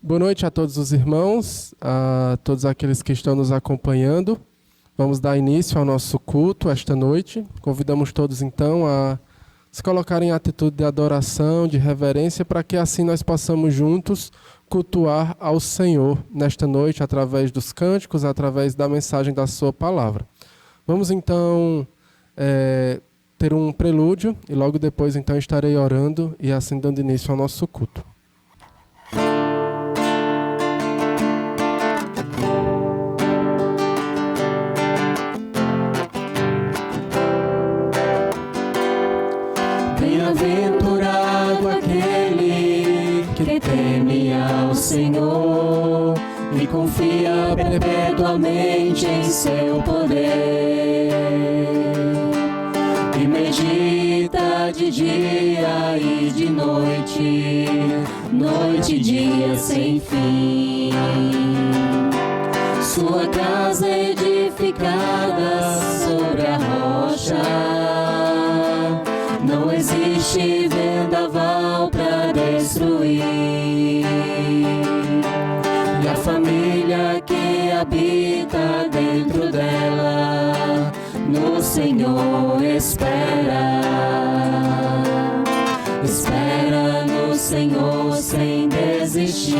Boa noite a todos os irmãos, a todos aqueles que estão nos acompanhando. Vamos dar início ao nosso culto esta noite. Convidamos todos então a se colocarem em atitude de adoração, de reverência, para que assim nós possamos juntos cultuar ao Senhor nesta noite, através dos cânticos, através da mensagem da sua palavra. Vamos então ter um prelúdio e logo depois então estarei orando e assim dando início ao nosso culto. Bem-aventurado aquele que teme ao Senhor e confia perpetuamente em seu poder, e medita de dia e de noite, noite e dia sem fim. Sua casa é edificada sobre a rocha, não existe vendaval para destruir. E a família que habita dentro dela, no Senhor espera. Espera no Senhor sem desistir,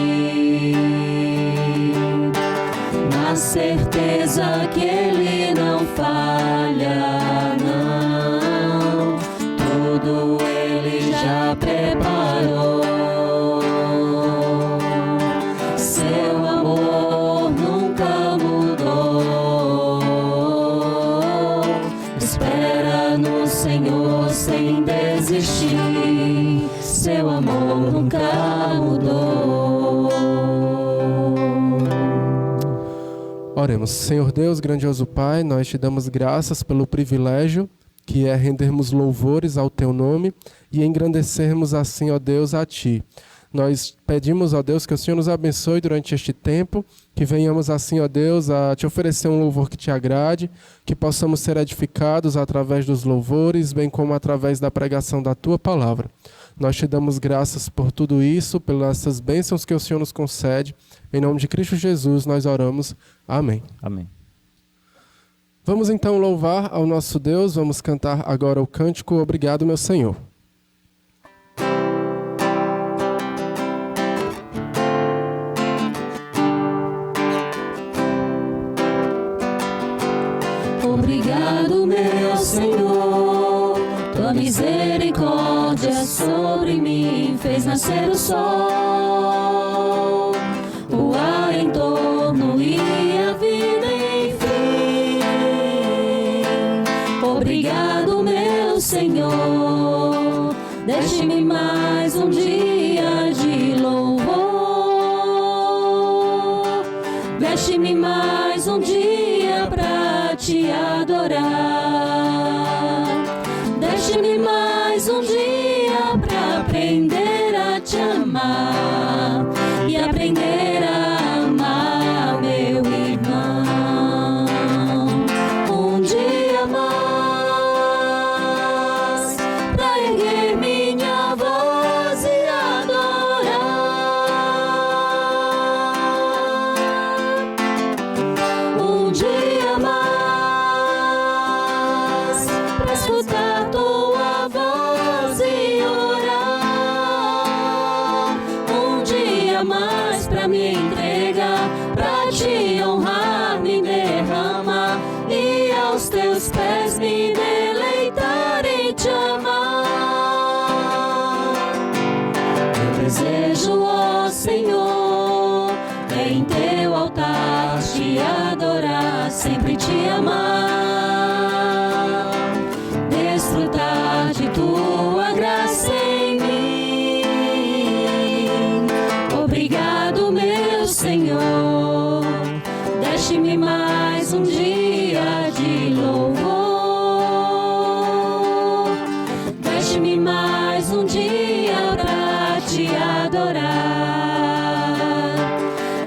na certeza que Ele não falha, não. Tudo Ele já preparou. Seu amor nunca mudou. Espera no Senhor sem desistir. Seu amor nunca mudou. Oremos. Senhor Deus, grandioso Pai, nós te damos graças pelo privilégio que é rendermos louvores ao Teu nome e engrandecermos assim, ó Deus, a Ti. Nós pedimos, ó Deus, que o Senhor nos abençoe durante este tempo, que venhamos assim, ó Deus, a Te oferecer um louvor que Te agrade, que possamos ser edificados através dos louvores, bem como através da pregação da Tua palavra. Nós Te damos graças por tudo isso, pelas essas bênçãos que o Senhor nos concede. Em nome de Cristo Jesus nós oramos. Amém. Amém. Vamos então louvar ao nosso Deus, vamos cantar agora o cântico Obrigado, meu Senhor. Obrigado, meu Senhor, tua misericórdia sobre mim fez nascer o sol, o ar em torno e a vida enfim. Obrigado, meu Senhor, deixe-me mais um dia de louvor, deixe-me mais um dia pra te adorar, deixe-me mais um dia pra aprender a te amar e aprender a amar meu irmão. Um dia mais pra erguer minha voz e adorar. Um dia mais pra escutar tua voz e orar. Um dia mais pra me entregar, pra te honrar, me derramar e aos teus pés me deleitar e te amar. Eu desejo, ó Senhor, em teu altar te adorar, sempre te amar, desfrutar de tua graça em mim. Obrigado, meu Senhor, deixe-me mais um dia de louvor, deixe-me mais um dia pra te adorar,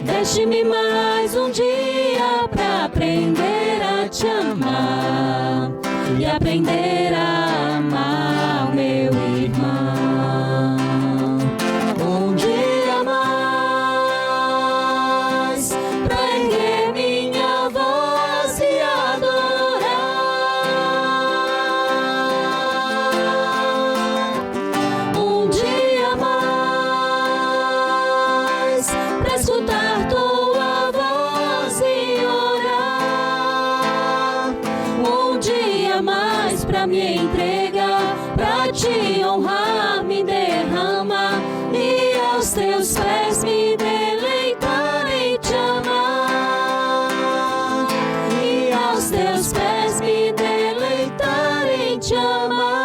deixe-me mais um dia pra aprender a te amar e aprender a amar o meu irmão. Um dia mais me entregar, pra te honrar, me derramar e aos teus pés me deleitar em te amar. E aos teus pés me deleitar em te amar.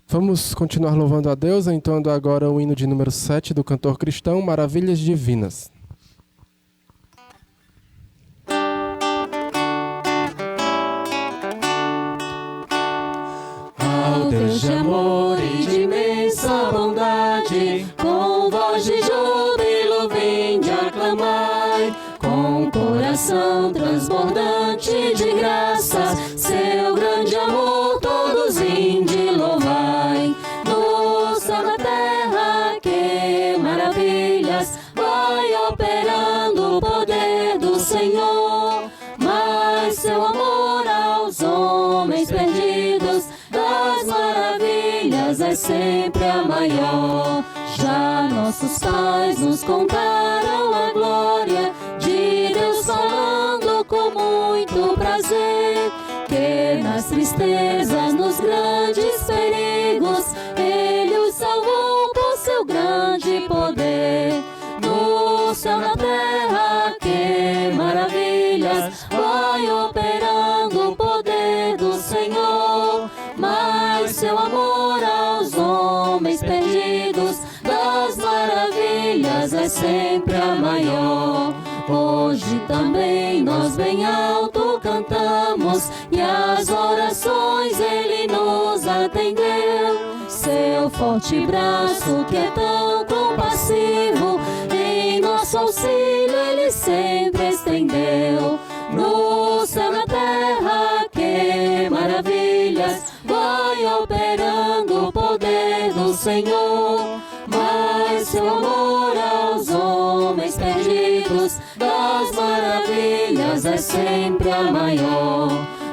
Vamos continuar louvando a Deus, entoando agora o hino de número 7 do cantor cristão, Maravilhas Divinas. Ao Deus de amor e de imensa bondade, com voz de júbilo vinde aclamai, com coração transbordante de graças, seu grande amor todos vinde louvai. No céu na terra, que maravilhas, vai operando o poder do Senhor, mas seu amor aos homens perdidos, das maravilhas é sempre a maior. Já nossos pais nos contaram a glória de Deus falando com muito prazer, que nas tristezas, nos grandes perigos, Ele os salvou por seu grande poder. No céu na terra, que maravilhas, vai operando o poder do Senhor, mas seu amor aos homens perdidos, das maravilhas é sempre a maior. Hoje também nós bem alto cantamos, e as orações Ele nos atendeu. Seu forte braço que é tão compassivo, em nosso auxílio Ele sempre estendeu. No céu na terra, que maravilhas, vai operando o poder do Senhor, mas seu amor aos homens perdidos, das maravilhas é sempre a maior.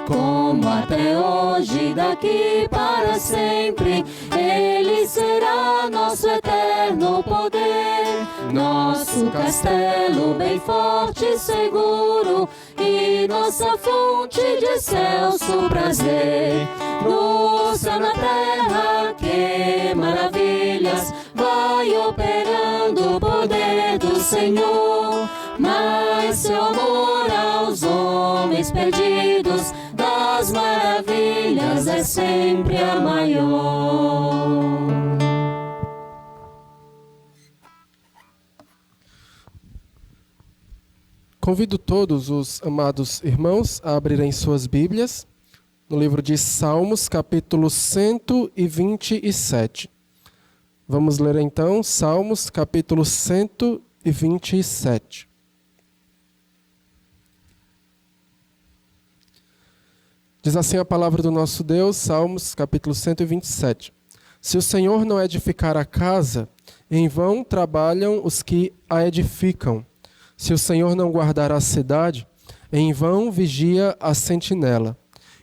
Como até hoje, daqui para sempre, Ele será nosso eterno poder, nosso castelo bem forte e seguro, e nossa fonte de excelso prazer. No céu na terra, que maravilhas, vai operando o poder do Senhor, mas seu amor aos homens perdidos, das maravilhas é sempre a maior. Convido todos os amados irmãos a abrirem suas Bíblias no livro de Salmos, capítulo 127. Vamos ler então Salmos, capítulo 127. Diz assim a palavra do nosso Deus, Salmos, capítulo 127. Se o Senhor não edificar a casa, em vão trabalham os que a edificam. Se o Senhor não guardar a cidade, em vão vigia a sentinela.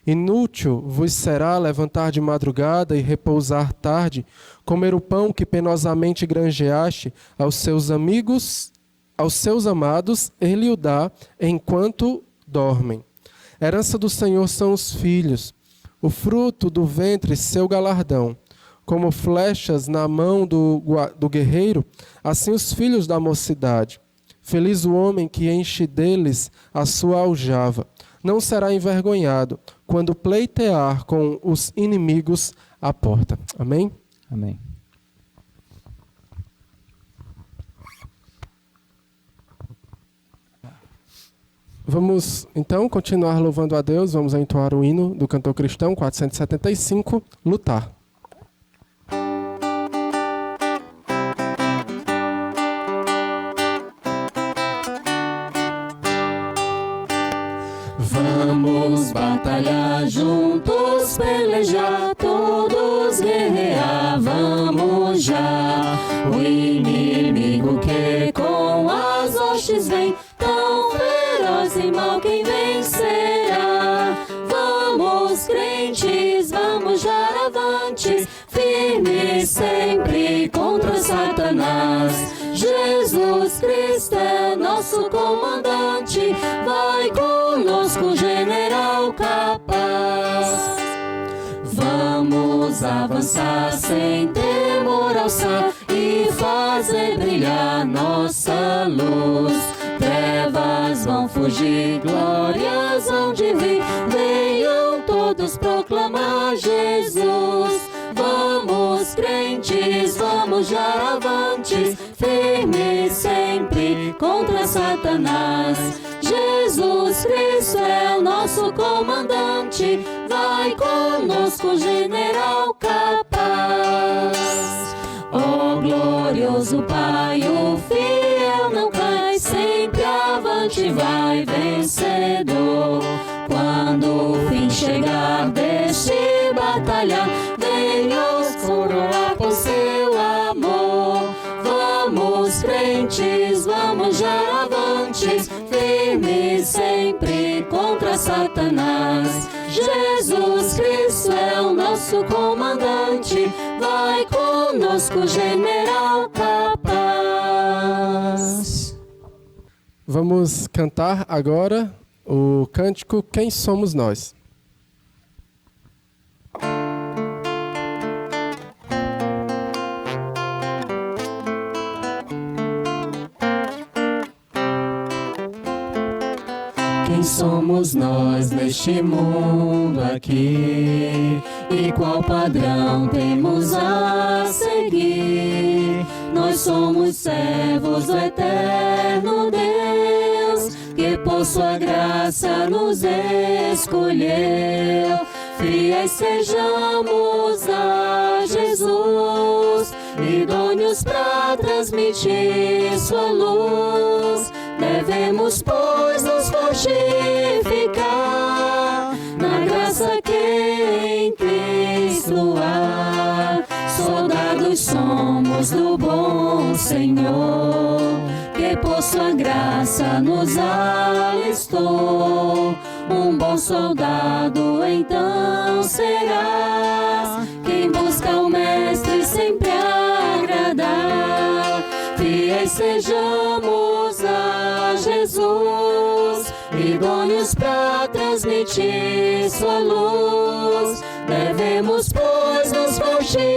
Inútil vos será levantar de madrugada e repousar tarde, comer o pão que penosamente granjeaste aos seus amigos, aos seus amados, Ele o dá enquanto dormem. Herança do Senhor são os filhos, o fruto do ventre seu galardão. Como flechas na mão do guerreiro, assim os filhos da mocidade. Feliz o homem que enche deles a sua aljava. Não será envergonhado quando pleitear com os inimigos à porta. Amém? Amém. Vamos, então, continuar louvando a Deus. Vamos entoar o hino do cantor cristão 475, Lutar. Vamos batalhar juntos, pelejar, todos guerrear, vamos já. O inimigo que com as hostes vem, tão feroz e mal, quem vencerá? Vamos, crentes, vamos já avante, firmes sempre contra Satanás. Jesus Cristo é nosso comandante, vai conosco, general capaz. Vamos avançar sem temor alçar e fazer brilhar nossa luz. Trevas vão fugir, glórias vão de vir, venham todos proclamar Jesus. Vamos crentes, vamos já avantes, firmes sempre contra Satanás. Jesus Cristo é o nosso comandante, vai conosco, general capaz. Ó glorioso Pai, o fiel não cai, sempre avante vai vencedor. Quando o fim chegar deste batalhar, venha-os coroar com seu amor. Vamos crentes, vamos já avantes, firmes sempre contra Satanás. Jesus Cristo é o nosso comandante, vai conosco, general capaz. Vamos cantar agora o cântico Quem Somos Nós. Quem somos nós neste mundo aqui? E qual padrão temos a seguir? Nós somos servos do eterno Deus, que por sua graça nos escolheu. Fiéis sejamos a Jesus, idôneos para transmitir sua luz. Devemos, pois, nos fortificar na graça que em Cristo há. Soldados somos do bom Senhor, que por sua graça nos alistou. Um bom soldado então será, quem busca o Mestre sempre agradar. Fiéis sejamos a Jesus, idôneos para transmitir sua luz. Devemos, pois, nos fortificar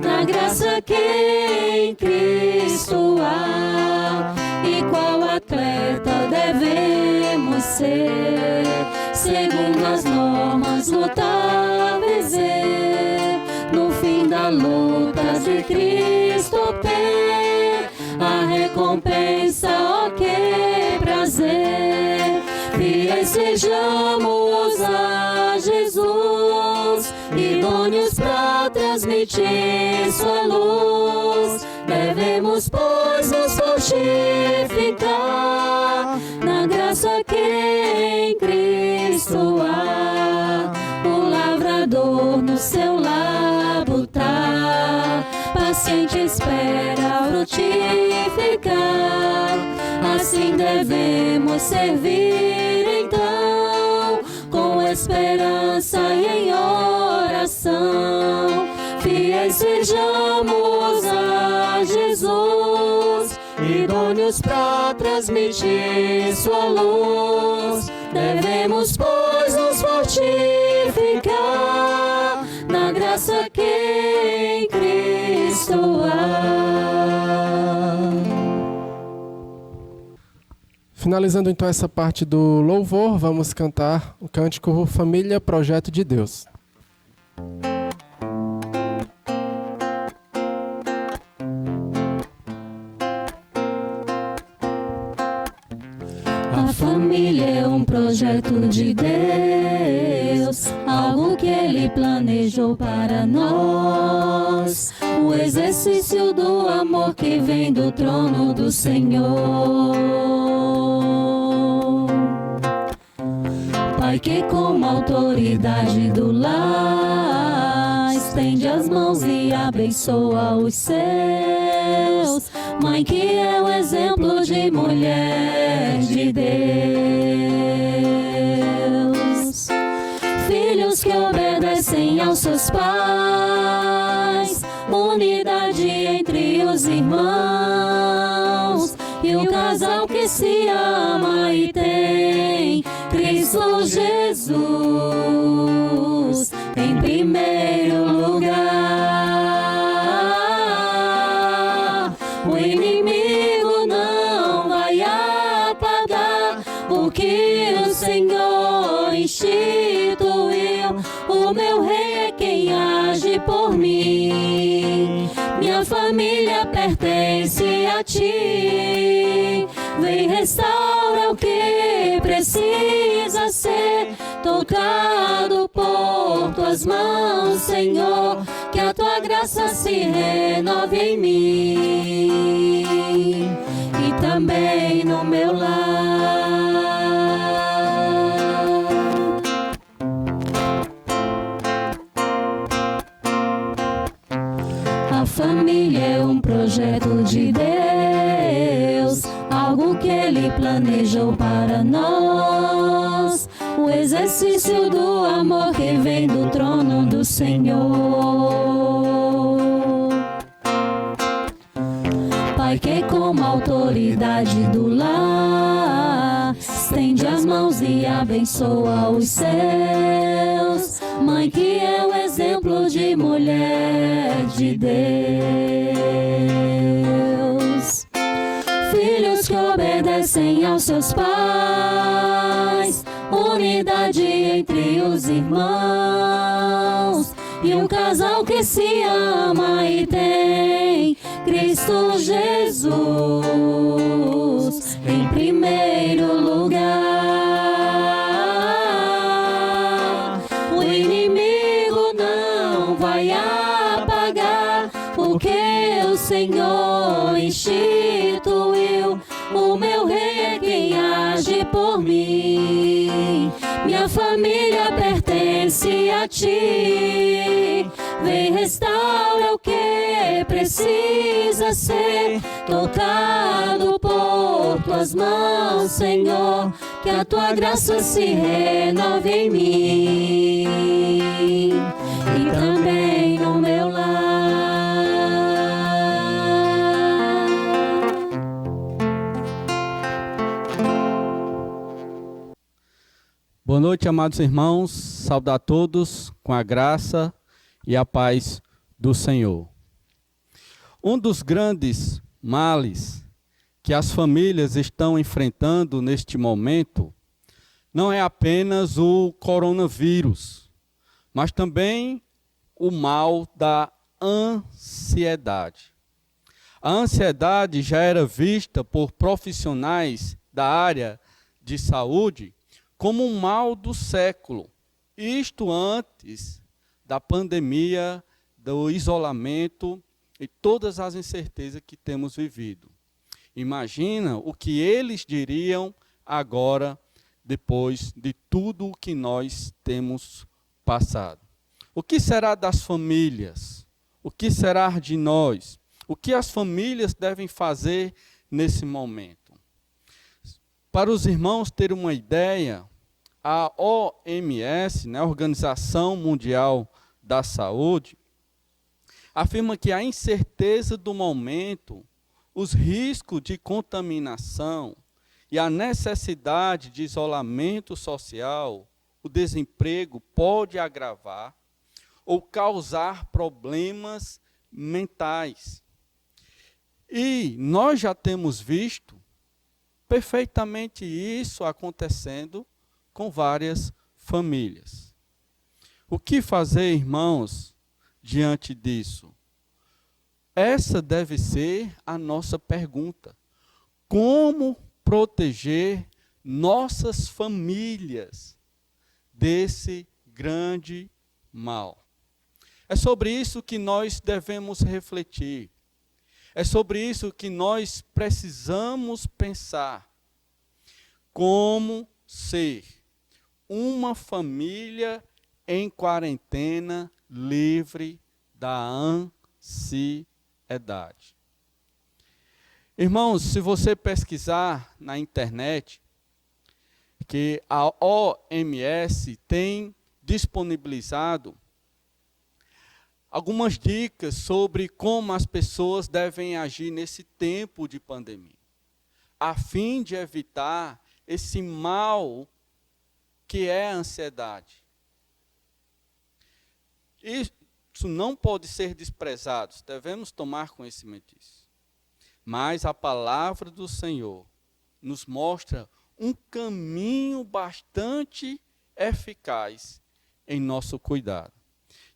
na graça que em Cristo há. E qual atleta devemos ser, segundo as normas lutar, vencer, no fim da luta de Cristo obter a recompensa, ó que prazer. Fiéis sejamos a Jesus, idôneos para transmitir sua luz. Devemos, pois, nos fortificar na graça que em Cristo há. O lavrador no seu labo tá, paciente espera frutificar. Assim devemos servir então, com esperança e em oração. Fiéis sejamos a Jesus, idôneos para transmitir sua luz. Devemos, pois, nos fortificar na graça que em Cristo há. Finalizando então essa parte do louvor, vamos cantar o cântico Família, Projeto de Deus. A família é um projeto de Deus, algo que Ele planejou para nós. O exercício do amor que vem do trono do Senhor. Pai que como autoridade do lar estende as mãos e abençoa os seus. Mãe que é o exemplo de mulher de Deus. Filhos que obedecem aos seus pais, unidade entre os irmãos. que se ama e tem Cristo Jesus em primeiro lugar. O inimigo não vai apagar o que o Senhor instituiu. O meu rei é quem age por mim. Minha família pertence a ti. Vem, restaura o que precisa ser tocado por tuas mãos, Senhor. Que a tua graça se renove em mim e também no meu lar. A família é um projeto de Deus, algo que Ele planejou para nós. O exercício do amor que vem do trono do Senhor. Pai que como autoridade do lar estende as mãos e abençoa os seus. Mãe que é o exemplo de mulher de Deus. Filhos que obedecem aos seus pais. Unidade entre os irmãos. E um casal que se ama e tem Cristo Jesus em primeiro lugar. O inimigo não vai apagar o que o Senhor instituiu. O meu rei é quem age por mim. Minha família pertence a ti. Vem, restaura o que precisa ser tocado por tuas mãos, Senhor. Que a tua graça se renove em mim e também no meu lar. Boa noite, amados irmãos. Saudar a todos com a graça e a paz do Senhor. Um dos grandes males que as famílias estão enfrentando neste momento não é apenas o coronavírus, mas também o mal da ansiedade. A ansiedade já era vista por profissionais da área de saúde como um mal do século, isto antes da pandemia, do isolamento e todas as incertezas que temos vivido. Imagina o que eles diriam agora, depois de tudo o que nós temos passado. O que será das famílias? O que será de nós? O que as famílias devem fazer nesse momento? Para os irmãos terem uma ideia, a OMS, a Organização Mundial da Saúde, afirma que a incerteza do momento, os riscos de contaminação e a necessidade de isolamento social, o desemprego pode agravar ou causar problemas mentais. E nós já temos visto perfeitamente isso acontecendo com várias famílias. O que fazer, irmãos, diante disso? Essa deve ser a nossa pergunta. Como proteger nossas famílias desse grande mal? É sobre isso que nós devemos refletir. É sobre isso que nós precisamos pensar. Como ser uma família em quarentena livre da ansiedade. Irmãos, se você pesquisar na internet, que a OMS tem disponibilizado algumas dicas sobre como as pessoas devem agir nesse tempo de pandemia. a fim de evitar esse mal que é a ansiedade. Isso não pode ser desprezado, devemos tomar conhecimento disso. Mas a palavra do Senhor nos mostra um caminho bastante eficaz em nosso cuidado.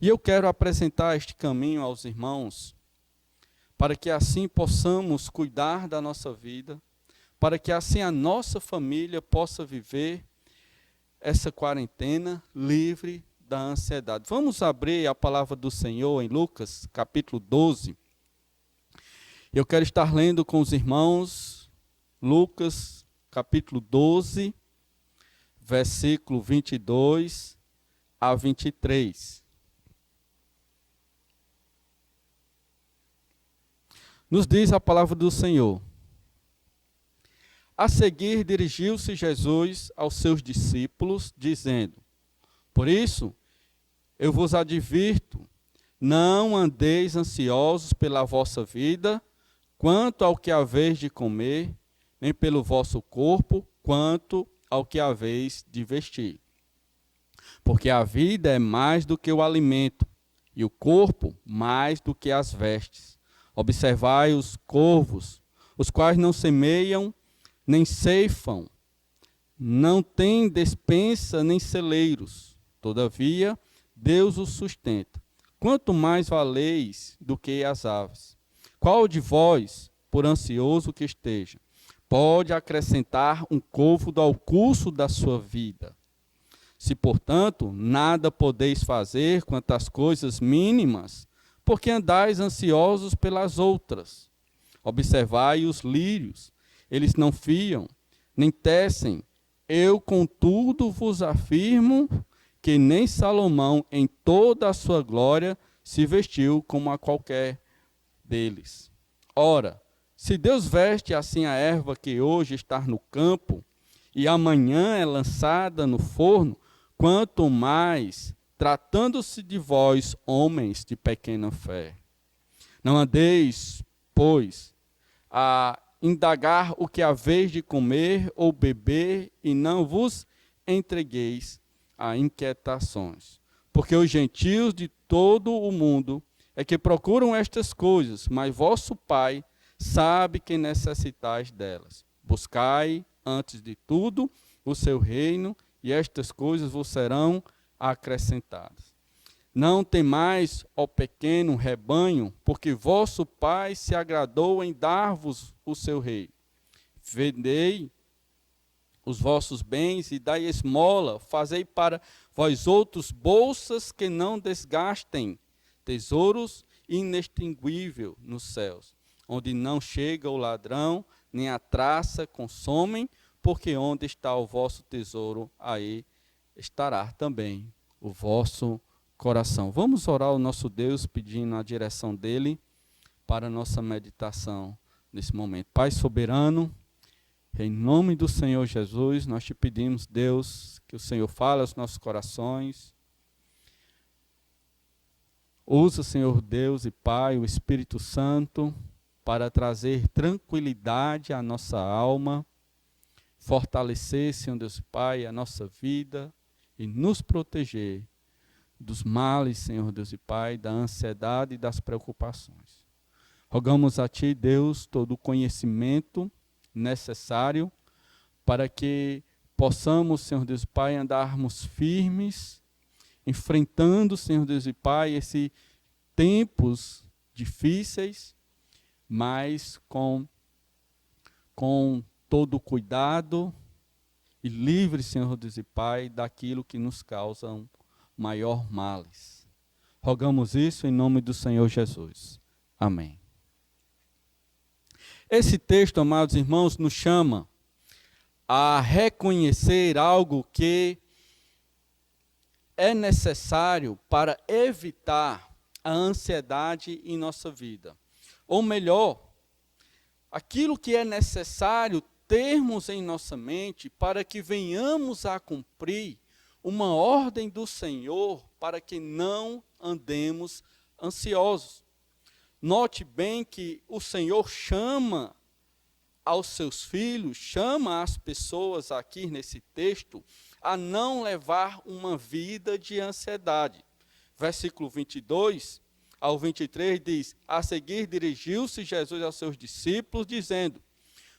E eu quero apresentar este caminho aos irmãos, para que assim possamos cuidar da nossa vida, para que assim a nossa família possa viver essa quarentena livre da ansiedade. Vamos abrir a palavra do Senhor em Lucas, capítulo 12. Eu quero estar lendo com os irmãos Lucas, capítulo 12, versículo 22 a 23. Nos diz a palavra do Senhor. A seguir dirigiu-se Jesus aos seus discípulos, dizendo: Por isso, eu vos advirto, não andeis ansiosos pela vossa vida, quanto ao que haveis de comer, nem pelo vosso corpo, quanto ao que haveis de vestir. Porque a vida é mais do que o alimento, e o corpo mais do que as vestes. Observai os corvos, os quais não semeiam, nem ceifam, não têm despensa nem celeiros. Todavia, Deus os sustenta. Quanto mais valeis do que as aves? Qual de vós, por ansioso que esteja, pode acrescentar um côvado ao curso da sua vida? Se, portanto, nada podeis fazer quanto às coisas mínimas, porque andais ansiosos pelas outras. Observai os lírios, eles não fiam, nem tecem. Eu, contudo, vos afirmo que nem Salomão, em toda a sua glória, se vestiu como a qualquer deles. Ora, se Deus veste assim a erva que hoje está no campo, e amanhã é lançada no forno, quanto mais, tratando-se de vós, homens de pequena fé. Não andeis, pois, a indagar o que haveis de comer ou beber, e não vos entregueis a inquietações. Porque os gentios de todo o mundo é que procuram estas coisas, mas vosso Pai sabe que necessitais delas. Buscai, antes de tudo, o seu reino, e estas coisas vos serão acrescentadas. Não temais, ó pequeno rebanho, porque vosso Pai se agradou em dar-vos o seu reino. Vendei os vossos bens e dai esmola, fazei para vós outros bolsas que não desgastem, tesouros inextinguíveis nos céus, onde não chega o ladrão, nem a traça consomem, porque onde está o vosso tesouro, aí estará também o vosso coração. Vamos orar ao nosso Deus, pedindo a direção dele para a nossa meditação nesse momento. Pai soberano, em nome do Senhor Jesus, nós te pedimos, Deus, que o Senhor fale aos nossos corações. Usa, Senhor Deus e Pai, o Espírito Santo, para trazer tranquilidade à nossa alma, fortalecer, Senhor Deus e Pai, a nossa vida e nos proteger dos males, Senhor Deus e Pai, da ansiedade e das preocupações. Rogamos a Ti, Deus, todo o conhecimento necessário para que possamos, Senhor Deus e Pai, andarmos firmes, enfrentando, Senhor Deus e Pai, esses tempos difíceis, mas com todo o cuidado e livre, Senhor Deus e Pai, daquilo que nos causa maior males. Rogamos isso em nome do Senhor Jesus. Amém. Esse texto, amados irmãos, nos chama a reconhecer algo que é necessário para evitar a ansiedade em nossa vida. Ou melhor, aquilo que é necessário termos em nossa mente para que venhamos a cumprir uma ordem do Senhor para que não andemos ansiosos. Note bem que o Senhor chama aos seus filhos, chama as pessoas aqui nesse texto a não levar uma vida de ansiedade. Versículo 22 ao 23 diz: a seguir dirigiu-se Jesus aos seus discípulos, dizendo: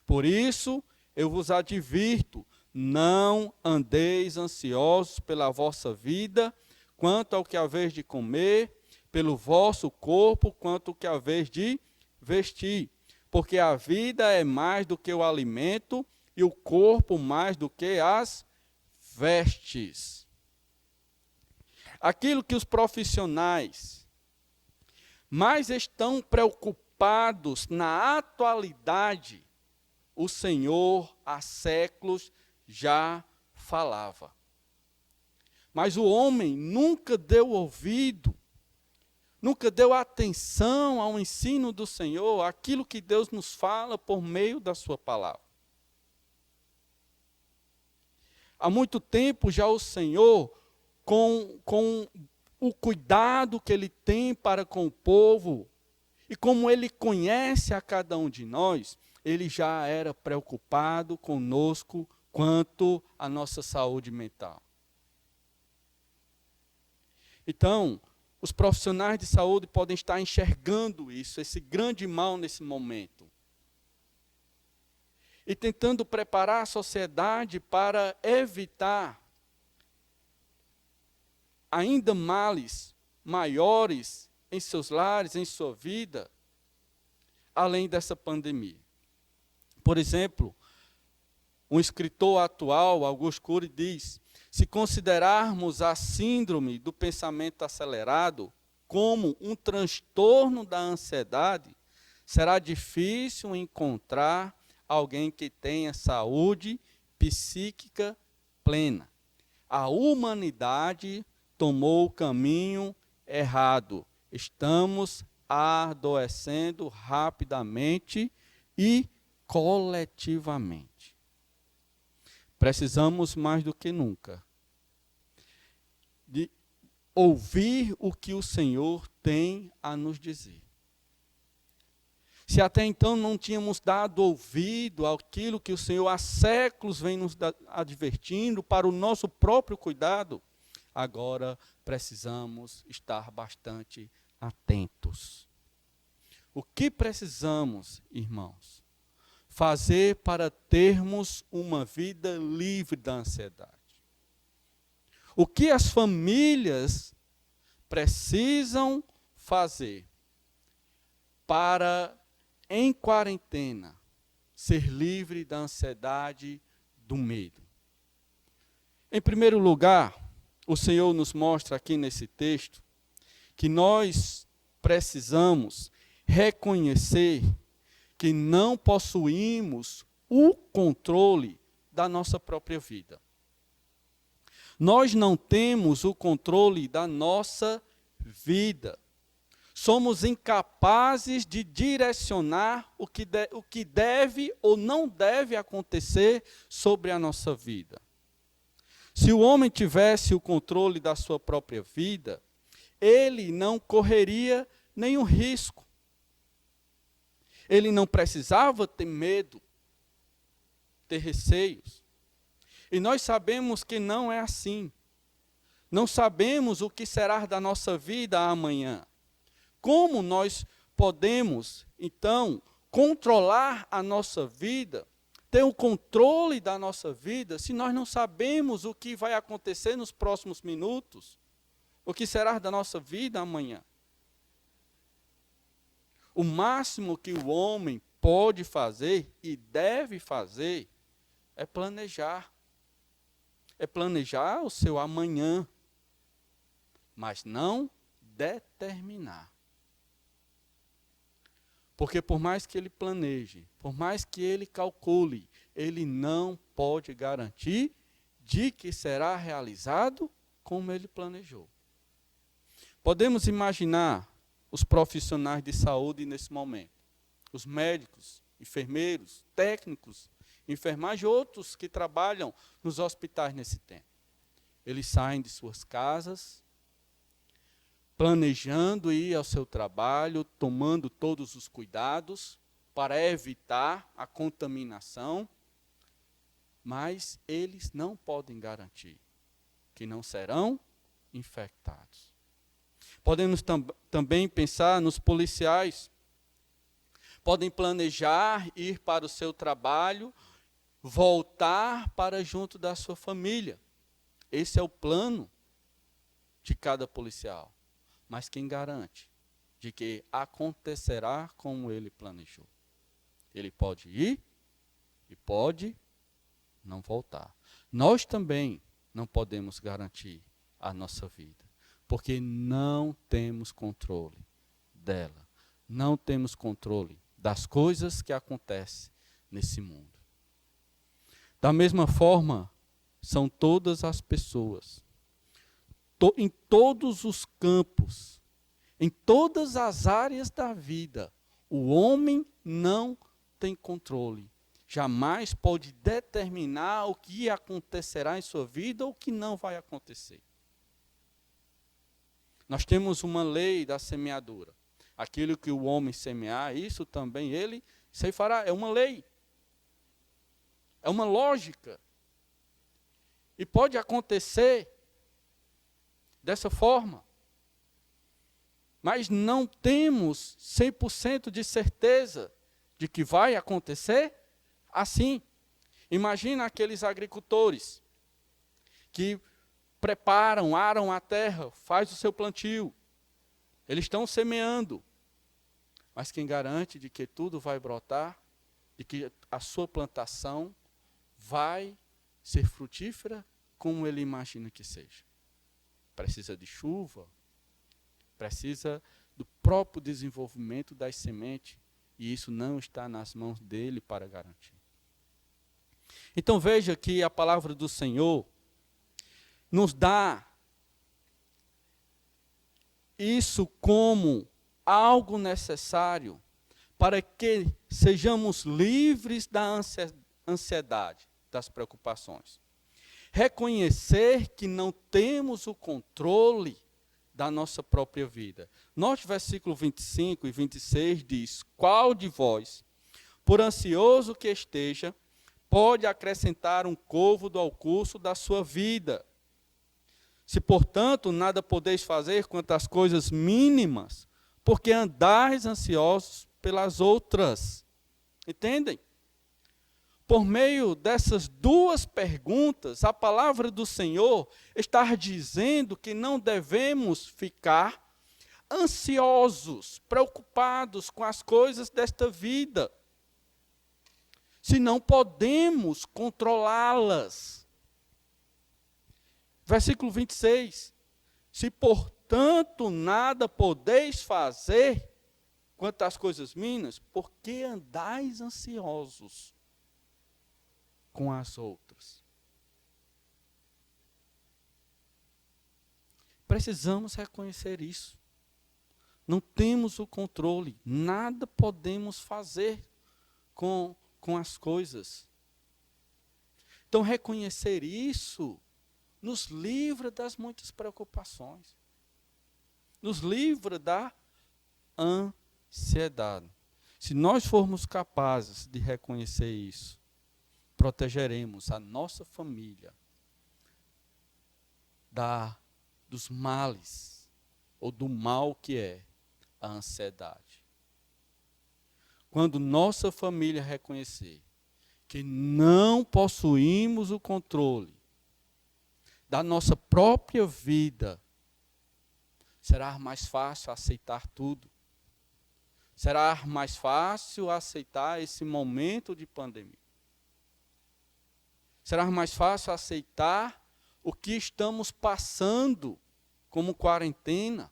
por isso eu vos advirto, não andeis ansiosos pela vossa vida, quanto ao que haveis de comer, pelo vosso corpo, quanto ao que haveis de vestir. Porque a vida é mais do que o alimento, e o corpo mais do que as vestes. Aquilo que os profissionais mais estão preocupados na atualidade, o Senhor há séculos já falava. Mas o homem nunca deu ouvido, nunca deu atenção ao ensino do Senhor, aquilo que Deus nos fala por meio da sua palavra. Há muito tempo já o Senhor, com o cuidado que Ele tem para com o povo, e como Ele conhece a cada um de nós, Ele já era preocupado conosco quanto à nossa saúde mental. Então, os profissionais de saúde podem estar enxergando isso, esse grande mal nesse momento. E tentando preparar a sociedade para evitar ainda males maiores em seus lares, em sua vida, além dessa pandemia. Por exemplo, um escritor atual, Augusto Cury, diz: se considerarmos a síndrome do pensamento acelerado como um transtorno da ansiedade, será difícil encontrar alguém que tenha saúde psíquica plena. A humanidade tomou o caminho errado. Estamos adoecendo rapidamente e coletivamente. Precisamos mais do que nunca de ouvir o que o Senhor tem a nos dizer. Se até então não tínhamos dado ouvido àquilo que o Senhor há séculos vem nos advertindo para o nosso próprio cuidado, agora precisamos estar bastante atentos. O que precisamos, irmãos, fazer para termos uma vida livre da ansiedade? O que as famílias precisam fazer para, em quarentena, ser livre da ansiedade, do medo? Em primeiro lugar, o Senhor nos mostra aqui nesse texto que nós precisamos reconhecer que não possuímos o controle da nossa própria vida. Nós não temos o controle da nossa vida. Somos incapazes de direcionar o que deve ou não deve acontecer sobre a nossa vida. Se o homem tivesse o controle da sua própria vida, ele não correria nenhum risco. Ele não precisava ter medo, ter receios. E nós sabemos que não é assim. Não sabemos o que será da nossa vida amanhã. Como nós podemos, então, controlar a nossa vida, ter o controle da nossa vida, se nós não sabemos o que vai acontecer nos próximos minutos? O que será da nossa vida amanhã? O máximo que o homem pode fazer e deve fazer é planejar. É planejar o seu amanhã, mas não determinar. Porque por mais que ele planeje, por mais que ele calcule, ele não pode garantir de que será realizado como ele planejou. Podemos imaginar os profissionais de saúde nesse momento, os médicos, enfermeiros, técnicos, enfermagem e outros que trabalham nos hospitais nesse tempo. Eles saem de suas casas, planejando ir ao seu trabalho, tomando todos os cuidados, para evitar a contaminação, mas eles não podem garantir que não serão infectados. Podemos também pensar nos policiais. Podem planejar ir para o seu trabalho, voltar para junto da sua família. Esse é o plano de cada policial. Mas quem garante de que acontecerá como ele planejou? Ele pode ir e pode não voltar. Nós também não podemos garantir a nossa vida, porque não temos controle dela. Não temos controle das coisas que acontecem nesse mundo. Da mesma forma, são todas as pessoas, em todos os campos, em todas as áreas da vida, o homem não tem controle. Jamais pode determinar o que acontecerá em sua vida ou o que não vai acontecer. Nós temos uma lei da semeadura. Aquilo que o homem semear, isso também ele ceifará. É uma lei. É uma lógica. E pode acontecer dessa forma. Mas não temos 100% de certeza de que vai acontecer assim. Imagina aqueles agricultores que preparam, aram a terra, faz o seu plantio. Eles estão semeando. Mas quem garante de que tudo vai brotar, de que a sua plantação vai ser frutífera como ele imagina que seja? Precisa de chuva, precisa do próprio desenvolvimento das sementes, e isso não está nas mãos dele para garantir. Então veja que a palavra do Senhor nos dá isso como algo necessário para que sejamos livres da ansiedade, das preocupações. Reconhecer que não temos o controle da nossa própria vida. Note o versículo 25 e 26 diz: qual de vós, por ansioso que esteja, pode acrescentar um côvado ao curso da sua vida? Se, portanto, nada podeis fazer quanto às coisas mínimas, porque andais ansiosos pelas outras. Entendem? Por meio dessas duas perguntas, a palavra do Senhor está dizendo que não devemos ficar ansiosos, preocupados com as coisas desta vida, se não podemos controlá-las. Versículo 26. Se, portanto, nada podeis fazer quanto às coisas mínimas, por que andais ansiosos com as outras? Precisamos reconhecer isso. Não temos o controle, nada podemos fazer com as coisas. Então, reconhecer isso nos livra das muitas preocupações. Nos livra da ansiedade. Se nós formos capazes de reconhecer isso, protegeremos a nossa família dos males ou do mal que é a ansiedade. Quando nossa família reconhecer que não possuímos o controle da nossa própria vida, será mais fácil aceitar tudo. Será mais fácil aceitar esse momento de pandemia. Será mais fácil aceitar o que estamos passando como quarentena,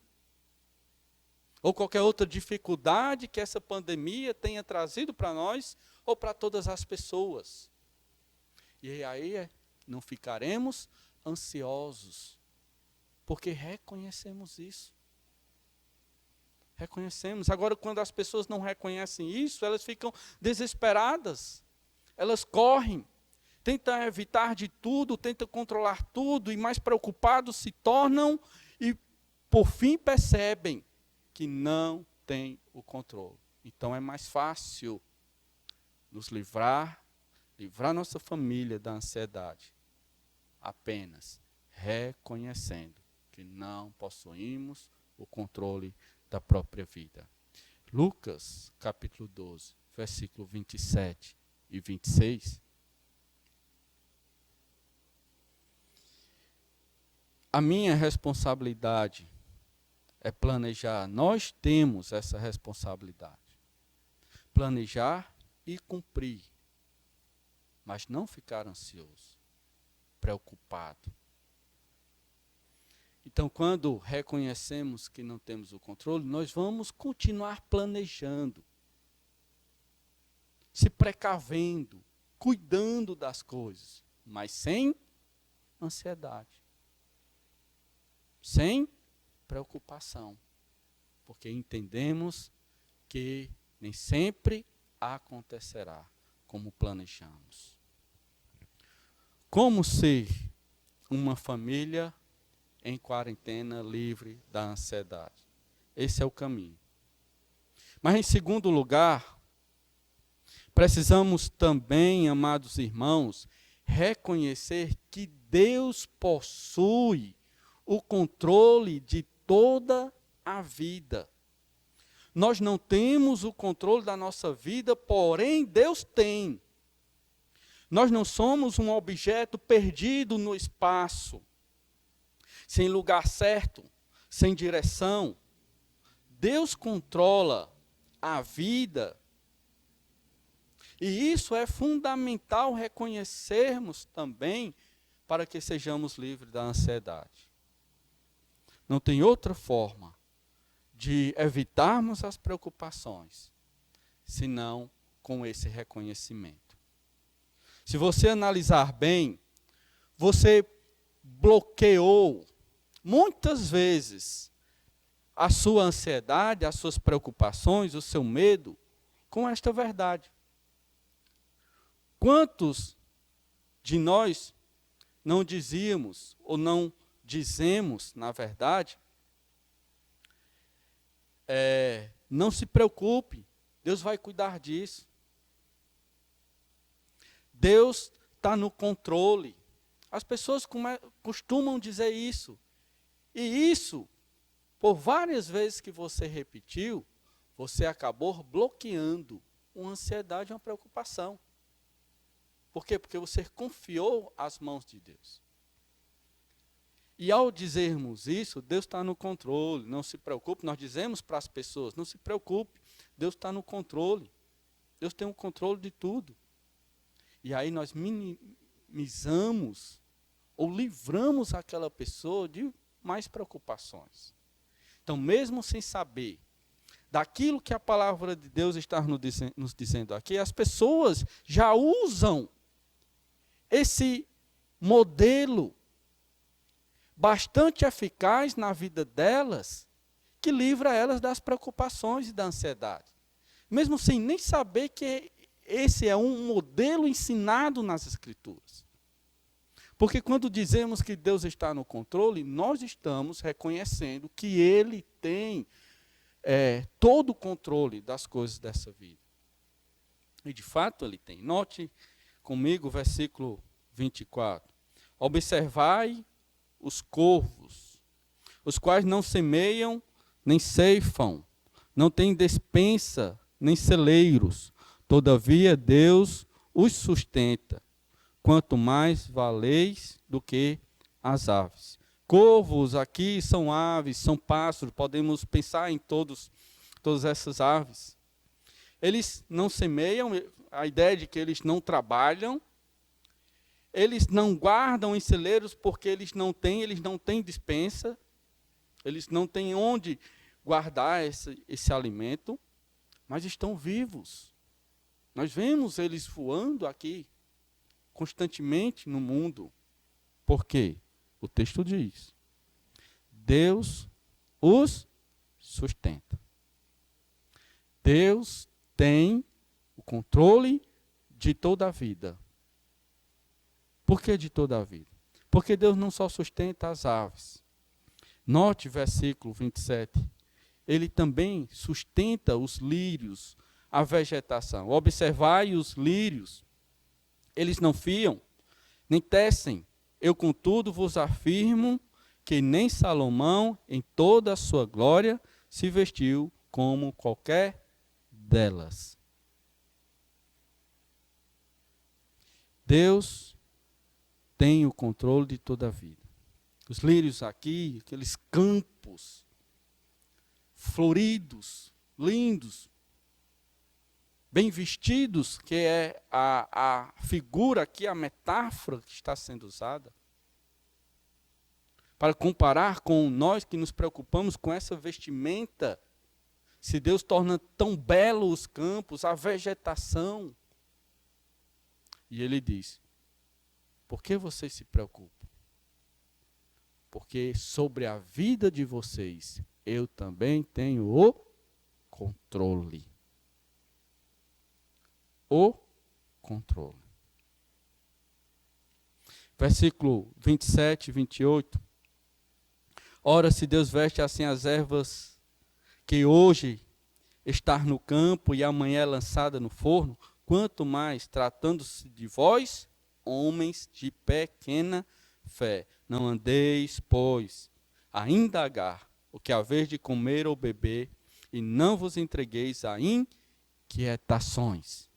ou qualquer outra dificuldade que essa pandemia tenha trazido para nós, ou para todas as pessoas. E aí não ficaremos ansiosos, porque reconhecemos isso. Reconhecemos. Agora, quando as pessoas não reconhecem isso, elas ficam desesperadas. Elas correm, tentam evitar de tudo, tentam controlar tudo, e mais preocupados se tornam, e por fim percebem que não têm o controle. Então é mais fácil nos livrar nossa família da ansiedade, apenas reconhecendo que não possuímos o controle da própria vida. Lucas, capítulo 12, versículo 27 e 26. A minha responsabilidade é planejar. Nós temos essa responsabilidade. Planejar e cumprir. Mas não ficar ansioso, preocupado. Então, quando reconhecemos que não temos o controle, nós vamos continuar planejando, se precavendo, cuidando das coisas, mas sem ansiedade, sem preocupação, porque entendemos que nem sempre acontecerá como planejamos. Como ser uma família em quarentena livre da ansiedade? Esse é o caminho. Mas em segundo lugar, precisamos também, amados irmãos, reconhecer que Deus possui o controle de toda a vida. Nós não temos o controle da nossa vida, porém Deus tem. Nós não somos um objeto perdido no espaço, sem lugar certo, sem direção. Deus controla a vida. E isso é fundamental reconhecermos também para que sejamos livres da ansiedade. Não tem outra forma de evitarmos as preocupações, senão com esse reconhecimento. Se você analisar bem, você bloqueou muitas vezes a sua ansiedade, as suas preocupações, o seu medo, com esta verdade. Quantos de nós não dizíamos ou não dizemos, na verdade, não se preocupe, Deus vai cuidar disso. Deus está no controle. As pessoas costumam dizer isso. E isso, por várias vezes que você repetiu, você acabou bloqueando uma ansiedade e uma preocupação. Por quê? Porque você confiou às mãos de Deus. E ao dizermos isso, Deus está no controle, não se preocupe. Nós dizemos para as pessoas, não se preocupe, Deus está no controle. Deus tem o controle de tudo. E aí nós minimizamos ou livramos aquela pessoa de mais preocupações. Então, mesmo sem saber daquilo que a palavra de Deus está nos dizendo aqui, as pessoas já usam esse modelo bastante eficaz na vida delas, que livra elas das preocupações e da ansiedade. Mesmo sem nem saber que esse é um modelo ensinado nas Escrituras. Porque quando dizemos que Deus está no controle, nós estamos reconhecendo que Ele tem todo o controle das coisas dessa vida. E de fato Ele tem. Note comigo o versículo 24. Observai os corvos, os quais não semeiam, nem ceifam, não têm despensa, nem celeiros. Todavia Deus os sustenta. Quanto mais valeis do que as aves. Corvos aqui são aves, são pássaros, podemos pensar em todas essas aves. Eles não semeiam, a ideia de que eles não trabalham, eles não guardam em celeiros porque eles não têm despensa, eles não têm onde guardar esse alimento, mas estão vivos. Nós vemos eles voando aqui, constantemente no mundo. Por quê? O texto diz: Deus os sustenta. Deus tem o controle de toda a vida. Por que de toda a vida? Porque Deus não só sustenta as aves. Note versículo 27. Ele também sustenta os lírios, a vegetação. Observai os lírios, eles não fiam, nem tecem. Eu, contudo, vos afirmo que nem Salomão, em toda a sua glória, se vestiu como qualquer delas. Deus tem o controle de toda a vida. Os lírios aqui, aqueles campos floridos, lindos, bem vestidos, que é a figura aqui, a metáfora que está sendo usada, para comparar com nós que nos preocupamos com essa vestimenta. Se Deus torna tão belo os campos, a vegetação. E ele diz, por que vocês se preocupam? Porque sobre a vida de vocês, eu também tenho o controle. O controle. Versículo 27 e 28. Ora, se Deus veste assim as ervas que hoje está no campo e amanhã é lançada no forno, quanto mais, tratando-se de vós, homens de pequena fé, não andeis, pois, a indagar o que haveis de comer ou beber, e não vos entregueis a inquietações.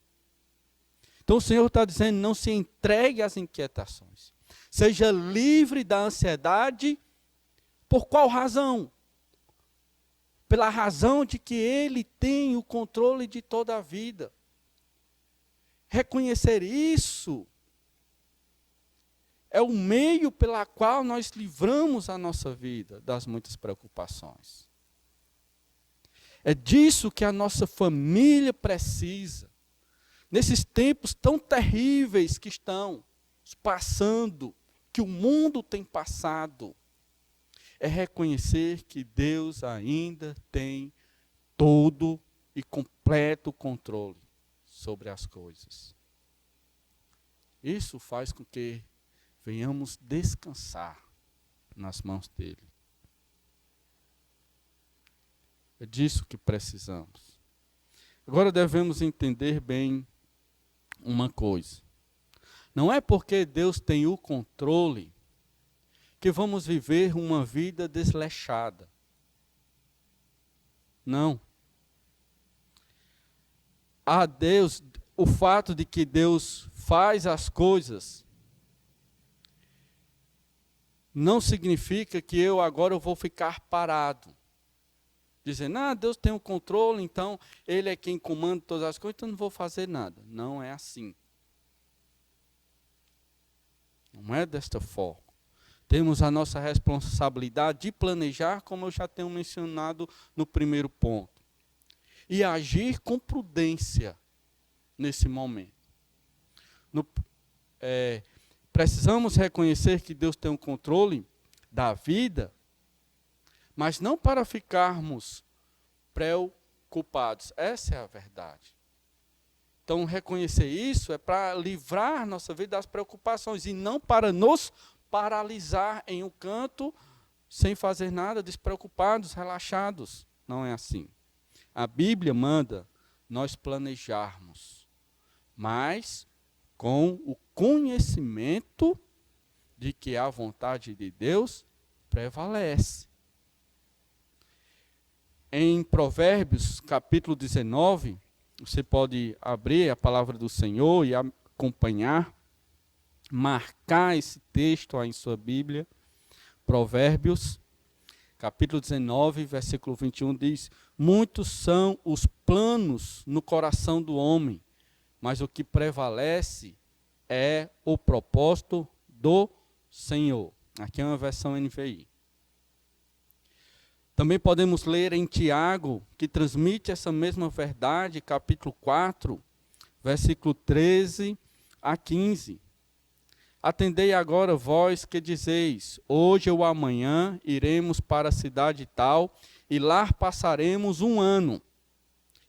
Então o Senhor está dizendo, não se entregue às inquietações. Seja livre da ansiedade. Por qual razão? Pela razão de que Ele tem o controle de toda a vida. Reconhecer isso é o meio pela qual nós livramos a nossa vida das muitas preocupações. É disso que a nossa família precisa. Nesses tempos tão terríveis que estão passando, que o mundo tem passado, é reconhecer que Deus ainda tem todo e completo controle sobre as coisas. Isso faz com que venhamos descansar nas mãos dele. É disso que precisamos. Agora devemos entender bem uma coisa. Não é porque Deus tem o controle que vamos viver uma vida desleixada. Não. A Deus, o fato de que Deus faz as coisas não significa que eu agora vou ficar parado. Dizendo, Deus tem o controle, então Ele é quem comanda todas as coisas, então não vou fazer nada. Não é assim. Não é desta forma. Temos a nossa responsabilidade de planejar, como eu já tenho mencionado no primeiro ponto. E agir com prudência nesse momento. Precisamos reconhecer que Deus tem o controle da vida, mas não para ficarmos preocupados. Essa é a verdade. Então, reconhecer isso é para livrar nossa vida das preocupações e não para nos paralisar em um canto, sem fazer nada, despreocupados, relaxados. Não é assim. A Bíblia manda nós planejarmos, mas com o conhecimento de que a vontade de Deus prevalece. Em Provérbios, capítulo 19, você pode abrir a palavra do Senhor e acompanhar, marcar esse texto aí em sua Bíblia. Provérbios, capítulo 19, versículo 21 diz: muitos são os planos no coração do homem, mas o que prevalece é o propósito do Senhor. Aqui é uma versão NVI. Também podemos ler em Tiago, que transmite essa mesma verdade, capítulo 4, versículo 13 a 15. Atendei agora vós que dizeis, hoje ou amanhã iremos para a cidade tal, e lá passaremos um ano,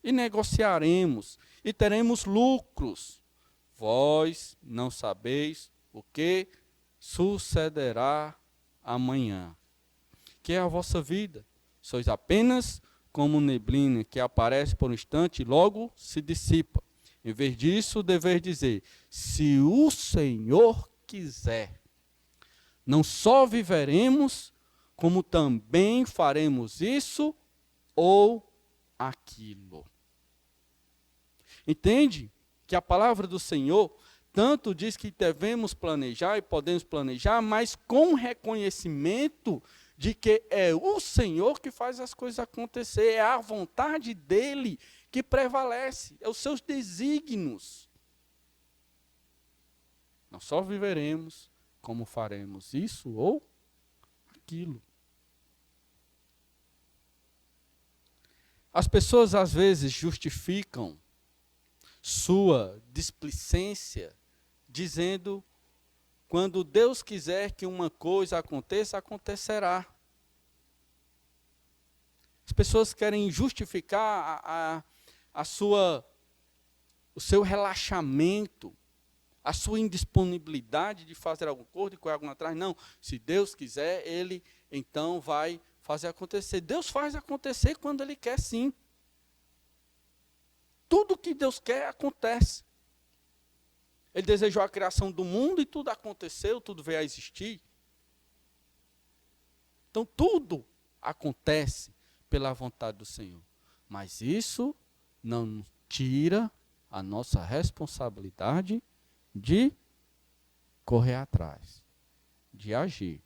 e negociaremos, e teremos lucros. Vós não sabeis o que sucederá amanhã. Que é a vossa vida. Sois apenas como neblina que aparece por um instante e logo se dissipa. Em vez disso, dever dizer: se o Senhor quiser, não só viveremos, como também faremos isso ou aquilo. Entende que a palavra do Senhor tanto diz que devemos planejar e podemos planejar, mas com reconhecimento de que é o Senhor que faz as coisas acontecer, é a vontade dele que prevalece, é os seus desígnios. Nós só viveremos como faremos isso ou aquilo. As pessoas às vezes justificam sua displicência dizendo: quando Deus quiser que uma coisa aconteça, acontecerá. As pessoas querem justificar o seu relaxamento, a sua indisponibilidade de fazer alguma coisa, de correr alguma atrás. Não, se Deus quiser, Ele então vai fazer acontecer. Deus faz acontecer quando Ele quer, sim. Tudo que Deus quer, acontece. Ele desejou a criação do mundo e tudo aconteceu, tudo veio a existir. Então, tudo acontece pela vontade do Senhor. Mas isso não tira a nossa responsabilidade de correr atrás, de agir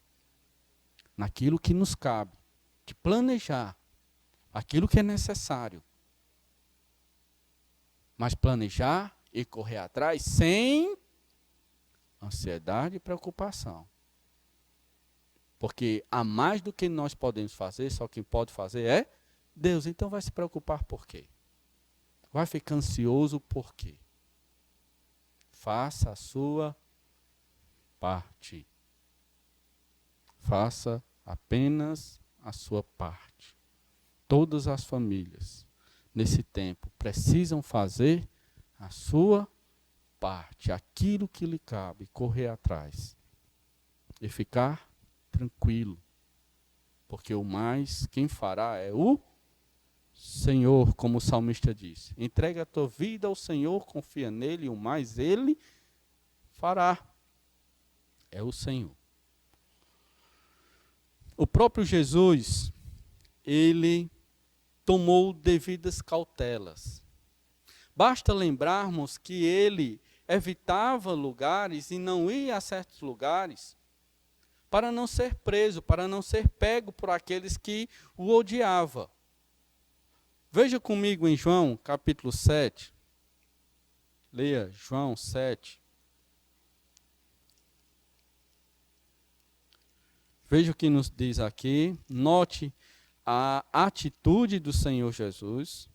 naquilo que nos cabe, de planejar aquilo que é necessário. Mas planejar e correr atrás sem ansiedade e preocupação. Porque há mais do que nós podemos fazer, só quem pode fazer é Deus. Então vai se preocupar por quê? Vai ficar ansioso por quê? Faça a sua parte. Faça apenas a sua parte. Todas as famílias, nesse tempo, precisam fazer a sua parte, aquilo que lhe cabe, correr atrás e ficar tranquilo, porque o mais quem fará é o Senhor, como o salmista disse. Entrega a tua vida ao Senhor, confia nele, e o mais ele fará. É o Senhor. O próprio Jesus, ele tomou devidas cautelas. Basta lembrarmos que ele evitava lugares e não ia a certos lugares para não ser preso, para não ser pego por aqueles que o odiavam. Veja comigo em João, capítulo 7. Leia João 7. Veja o que nos diz aqui. Note a atitude do Senhor Jesus,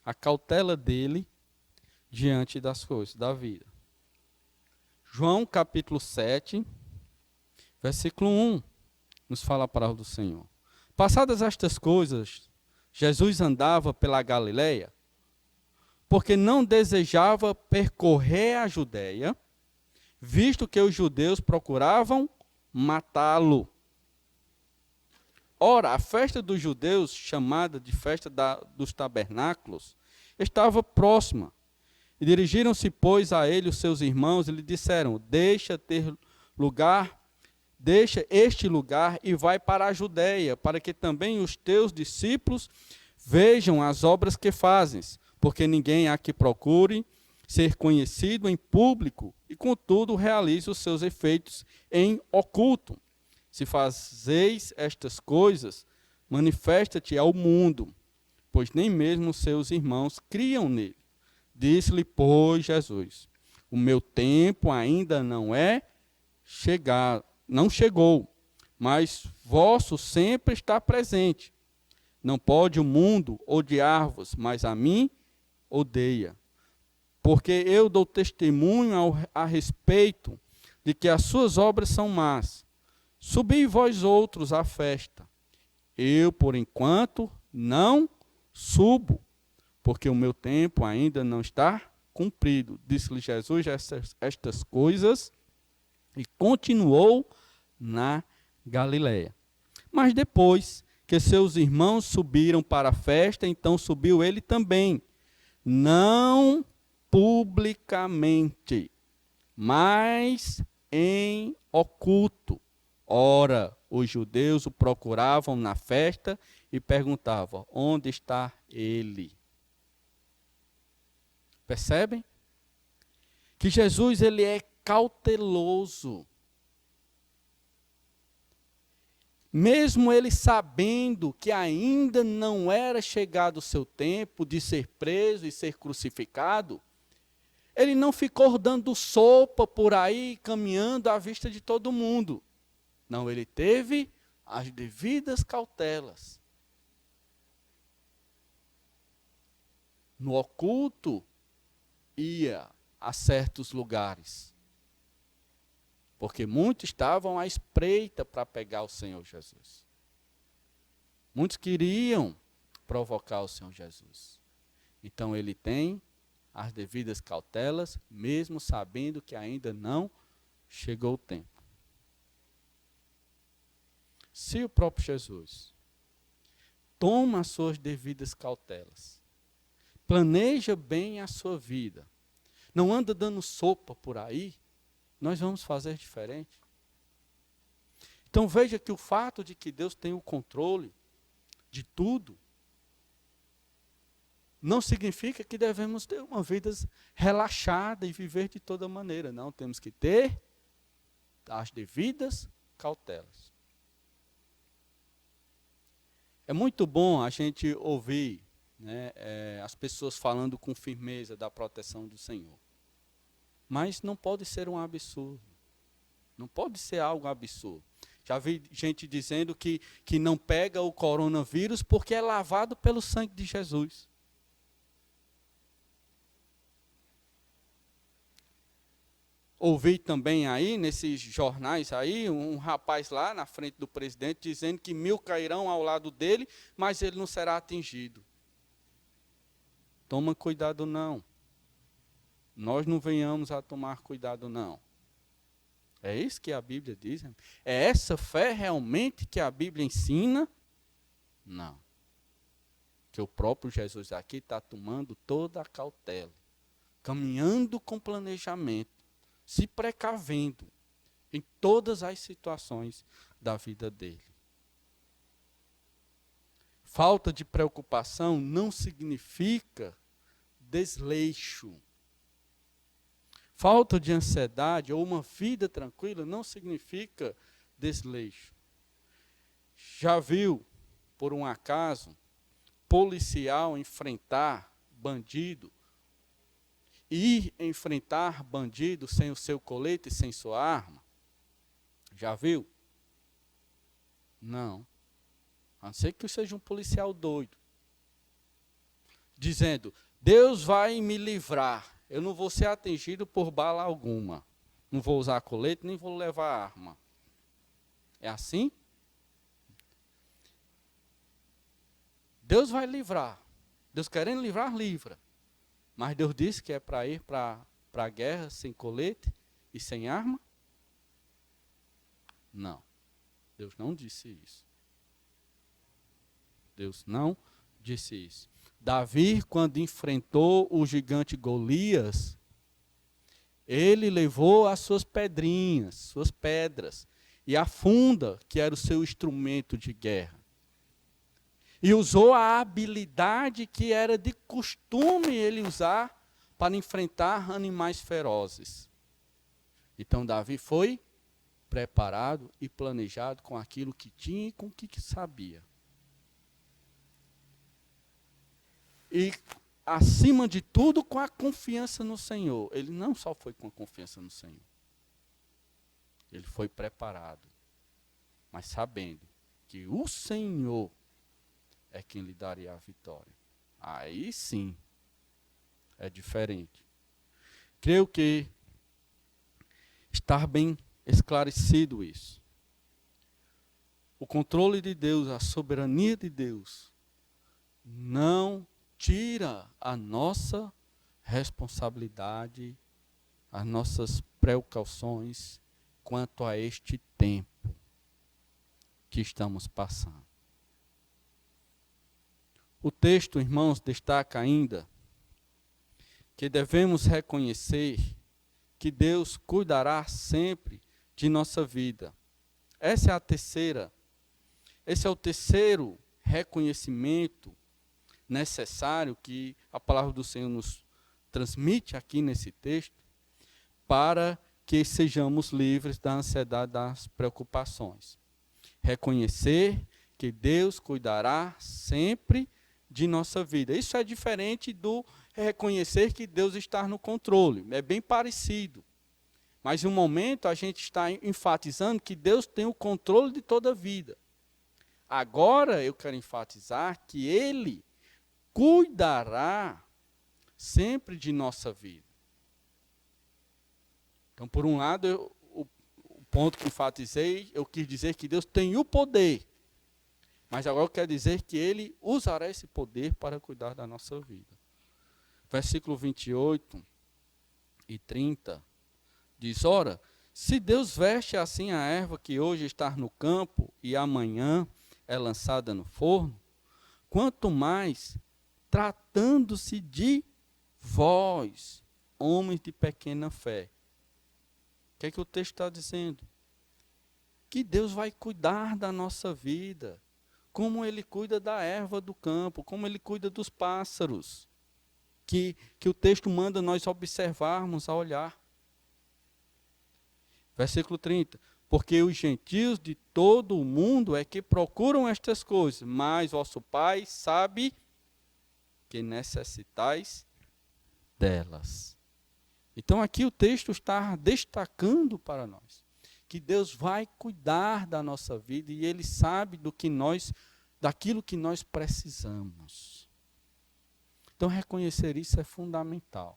a cautela dele diante das coisas da vida. João capítulo 7, versículo 1, nos fala a palavra do Senhor. Passadas estas coisas, Jesus andava pela Galileia, porque não desejava percorrer a Judéia, visto que os judeus procuravam matá-lo. Ora, a festa dos judeus, chamada de festa dos tabernáculos, estava próxima. E dirigiram-se, pois, a ele os seus irmãos e lhe disseram: deixa este lugar e vai para a Judéia, para que também os teus discípulos vejam as obras que fazes, porque ninguém há que procure ser conhecido em público e, contudo, realize os seus efeitos em oculto. Se fazeis estas coisas, manifesta-te ao mundo, pois nem mesmo seus irmãos criam nele. Disse-lhe, pois, Jesus: o meu tempo ainda não chegou, mas vosso sempre está presente. Não pode o mundo odiar-vos, mas a mim odeia. Porque eu dou testemunho a respeito de que as suas obras são más. Subi vós outros à festa. Eu, por enquanto, não subo, porque o meu tempo ainda não está cumprido. Disse-lhe Jesus estas coisas e continuou na Galileia. Mas depois que seus irmãos subiram para a festa, então subiu ele também, não publicamente, mas em oculto. Ora, os judeus o procuravam na festa e perguntavam: onde está ele? Percebem? Que Jesus ele é cauteloso. Mesmo ele sabendo que ainda não era chegado o seu tempo de ser preso e ser crucificado, ele não ficou dando sopa por aí, caminhando à vista de todo mundo. Não, ele teve as devidas cautelas. No oculto, ia a certos lugares. Porque muitos estavam à espreita para pegar o Senhor Jesus. Muitos queriam provocar o Senhor Jesus. Então ele tem as devidas cautelas, mesmo sabendo que ainda não chegou o tempo. Se o próprio Jesus toma as suas devidas cautelas, planeja bem a sua vida, não anda dando sopa por aí, nós vamos fazer diferente. Então veja que o fato de que Deus tem o controle de tudo, não significa que devemos ter uma vida relaxada e viver de toda maneira. Não, temos que ter as devidas cautelas. É muito bom a gente ouvir, né, as pessoas falando com firmeza da proteção do Senhor. Mas não pode ser um absurdo. Não pode ser algo absurdo. Já vi gente dizendo que não pega o coronavírus porque é lavado pelo sangue de Jesus. Ouvi também aí, nesses jornais aí, um rapaz lá na frente do presidente dizendo que 1000 cairão ao lado dele, mas ele não será atingido. Toma cuidado não. Nós não venhamos a tomar cuidado não. É isso que a Bíblia diz? É essa fé realmente que a Bíblia ensina? Não. Que o próprio Jesus aqui está tomando toda a cautela, caminhando com planejamento, se precavendo em todas as situações da vida dele. Falta de preocupação não significa desleixo. Falta de ansiedade ou uma vida tranquila não significa desleixo. Já viu, por um acaso, policial enfrentar bandido, ir enfrentar bandido sem o seu colete e sem sua arma? Já viu? Não. A não ser que seja um policial doido, dizendo: Deus vai me livrar, eu não vou ser atingido por bala alguma, não vou usar colete, nem vou levar arma. É assim? Deus vai livrar. Deus querendo livrar, livra. Mas Deus disse que é para ir para a guerra sem colete e sem arma? Não. Deus não disse isso. Deus não disse isso. Davi, quando enfrentou o gigante Golias, ele levou as suas pedrinhas, suas pedras, e a funda, que era o seu instrumento de guerra. E usou a habilidade que era de costume ele usar para enfrentar animais ferozes. Então Davi foi preparado e planejado com aquilo que tinha e com o que sabia. E, acima de tudo, com a confiança no Senhor. Ele não só foi com a confiança no Senhor. Ele foi preparado, mas sabendo que o Senhor é quem lhe daria a vitória. Aí sim, é diferente. Creio que está bem esclarecido isso. O controle de Deus, a soberania de Deus, não tira a nossa responsabilidade, as nossas precauções quanto a este tempo que estamos passando. O texto, irmãos, destaca ainda que devemos reconhecer que Deus cuidará sempre de nossa vida. Esse é o terceiro reconhecimento necessário que a palavra do Senhor nos transmite aqui nesse texto, para que sejamos livres da ansiedade, das preocupações. Reconhecer que Deus cuidará sempre de nossa vida. Isso é diferente do reconhecer que Deus está no controle. É bem parecido. Mas em um momento a gente está enfatizando que Deus tem o controle de toda a vida. Agora eu quero enfatizar que Ele cuidará sempre de nossa vida. Então, por um lado, o ponto que enfatizei, eu quis dizer que Deus tem o poder. Mas agora eu quero dizer que Ele usará esse poder para cuidar da nossa vida. Versículo 28 e 30 diz: ora, se Deus veste assim a erva que hoje está no campo e amanhã é lançada no forno, quanto mais tratando-se de vós, homens de pequena fé. O que é que o texto está dizendo? Que Deus vai cuidar da nossa vida, como Ele cuida da erva do campo, como Ele cuida dos pássaros, que o texto manda nós observarmos a olhar. Versículo 30. Porque os gentios de todo o mundo é que procuram estas coisas, mas vosso Pai sabe que necessitais delas. Então aqui o texto está destacando para nós que Deus vai cuidar da nossa vida e Ele sabe daquilo que nós precisamos. Então reconhecer isso é fundamental.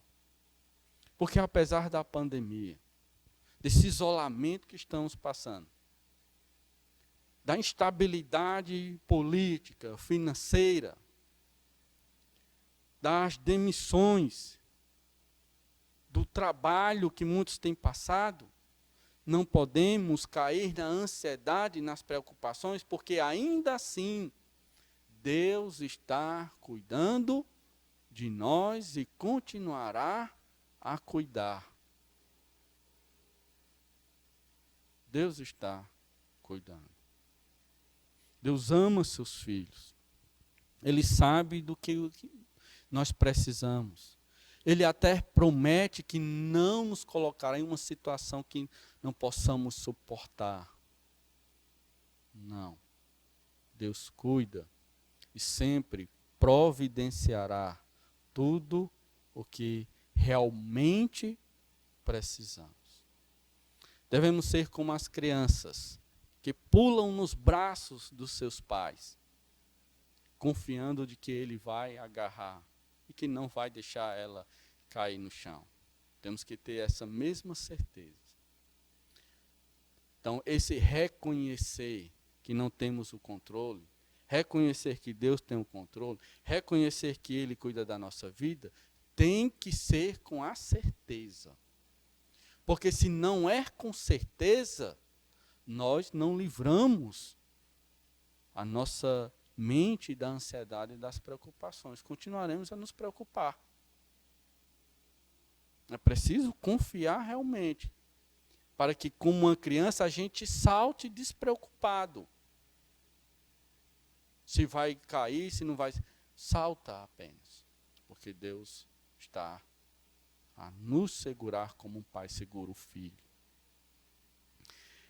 Porque apesar da pandemia, desse isolamento que estamos passando, da instabilidade política, financeira, das demissões, do trabalho que muitos têm passado, não podemos cair na ansiedade e nas preocupações, porque ainda assim, Deus está cuidando de nós e continuará a cuidar. Deus está cuidando. Deus ama seus filhos. Ele sabe do que nós precisamos. Ele até promete que não nos colocará em uma situação que não possamos suportar. Não. Deus cuida e sempre providenciará tudo o que realmente precisamos. Devemos ser como as crianças que pulam nos braços dos seus pais, confiando de que Ele vai agarrar e que não vai deixar ela cair no chão. Temos que ter essa mesma certeza. Então, esse reconhecer que não temos o controle, reconhecer que Deus tem o controle, reconhecer que Ele cuida da nossa vida, tem que ser com a certeza. Porque se não é com certeza, nós não livramos a nossa mente da ansiedade e das preocupações. Continuaremos a nos preocupar. É preciso confiar realmente, para que, como uma criança, a gente salte despreocupado. Se vai cair, se não vai, salta apenas, porque Deus está a nos segurar como um pai segura o filho.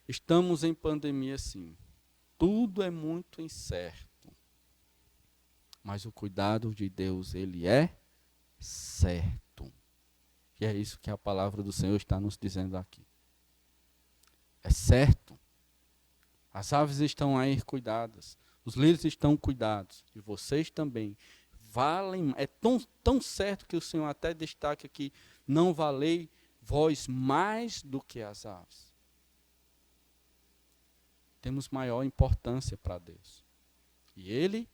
Estamos em pandemia, sim. Tudo é muito incerto. Mas o cuidado de Deus, Ele é certo. E é isso que a palavra do Senhor está nos dizendo aqui. É certo. As aves estão aí cuidadas. Os lírios estão cuidados. E vocês também. Valem, é tão certo que o Senhor até destaca aqui, não valei vós mais do que as aves. Temos maior importância para Deus. E Ele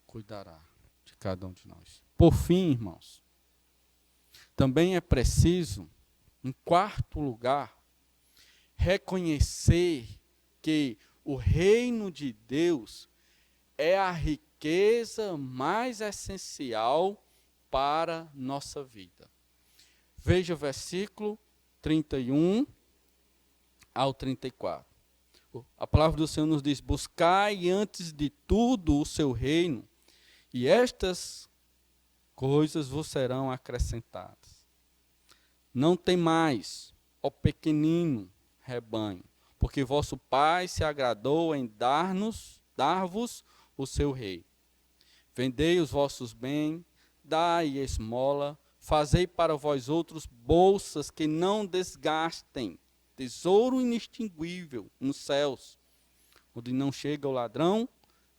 cuidará de cada um de nós. Por fim, irmãos, também é preciso, em quarto lugar, reconhecer que o reino de Deus é a riqueza riqueza mais essencial para nossa vida. Veja o versículo 31 ao 34. A palavra do Senhor nos diz: buscai antes de tudo o seu reino, e estas coisas vos serão acrescentadas. Não temais, ó pequenino rebanho, porque vosso Pai se agradou em dar-vos o seu rei. Vendei os vossos bens, dai esmola, fazei para vós outros bolsas que não desgastem, tesouro inextinguível nos céus, onde não chega o ladrão,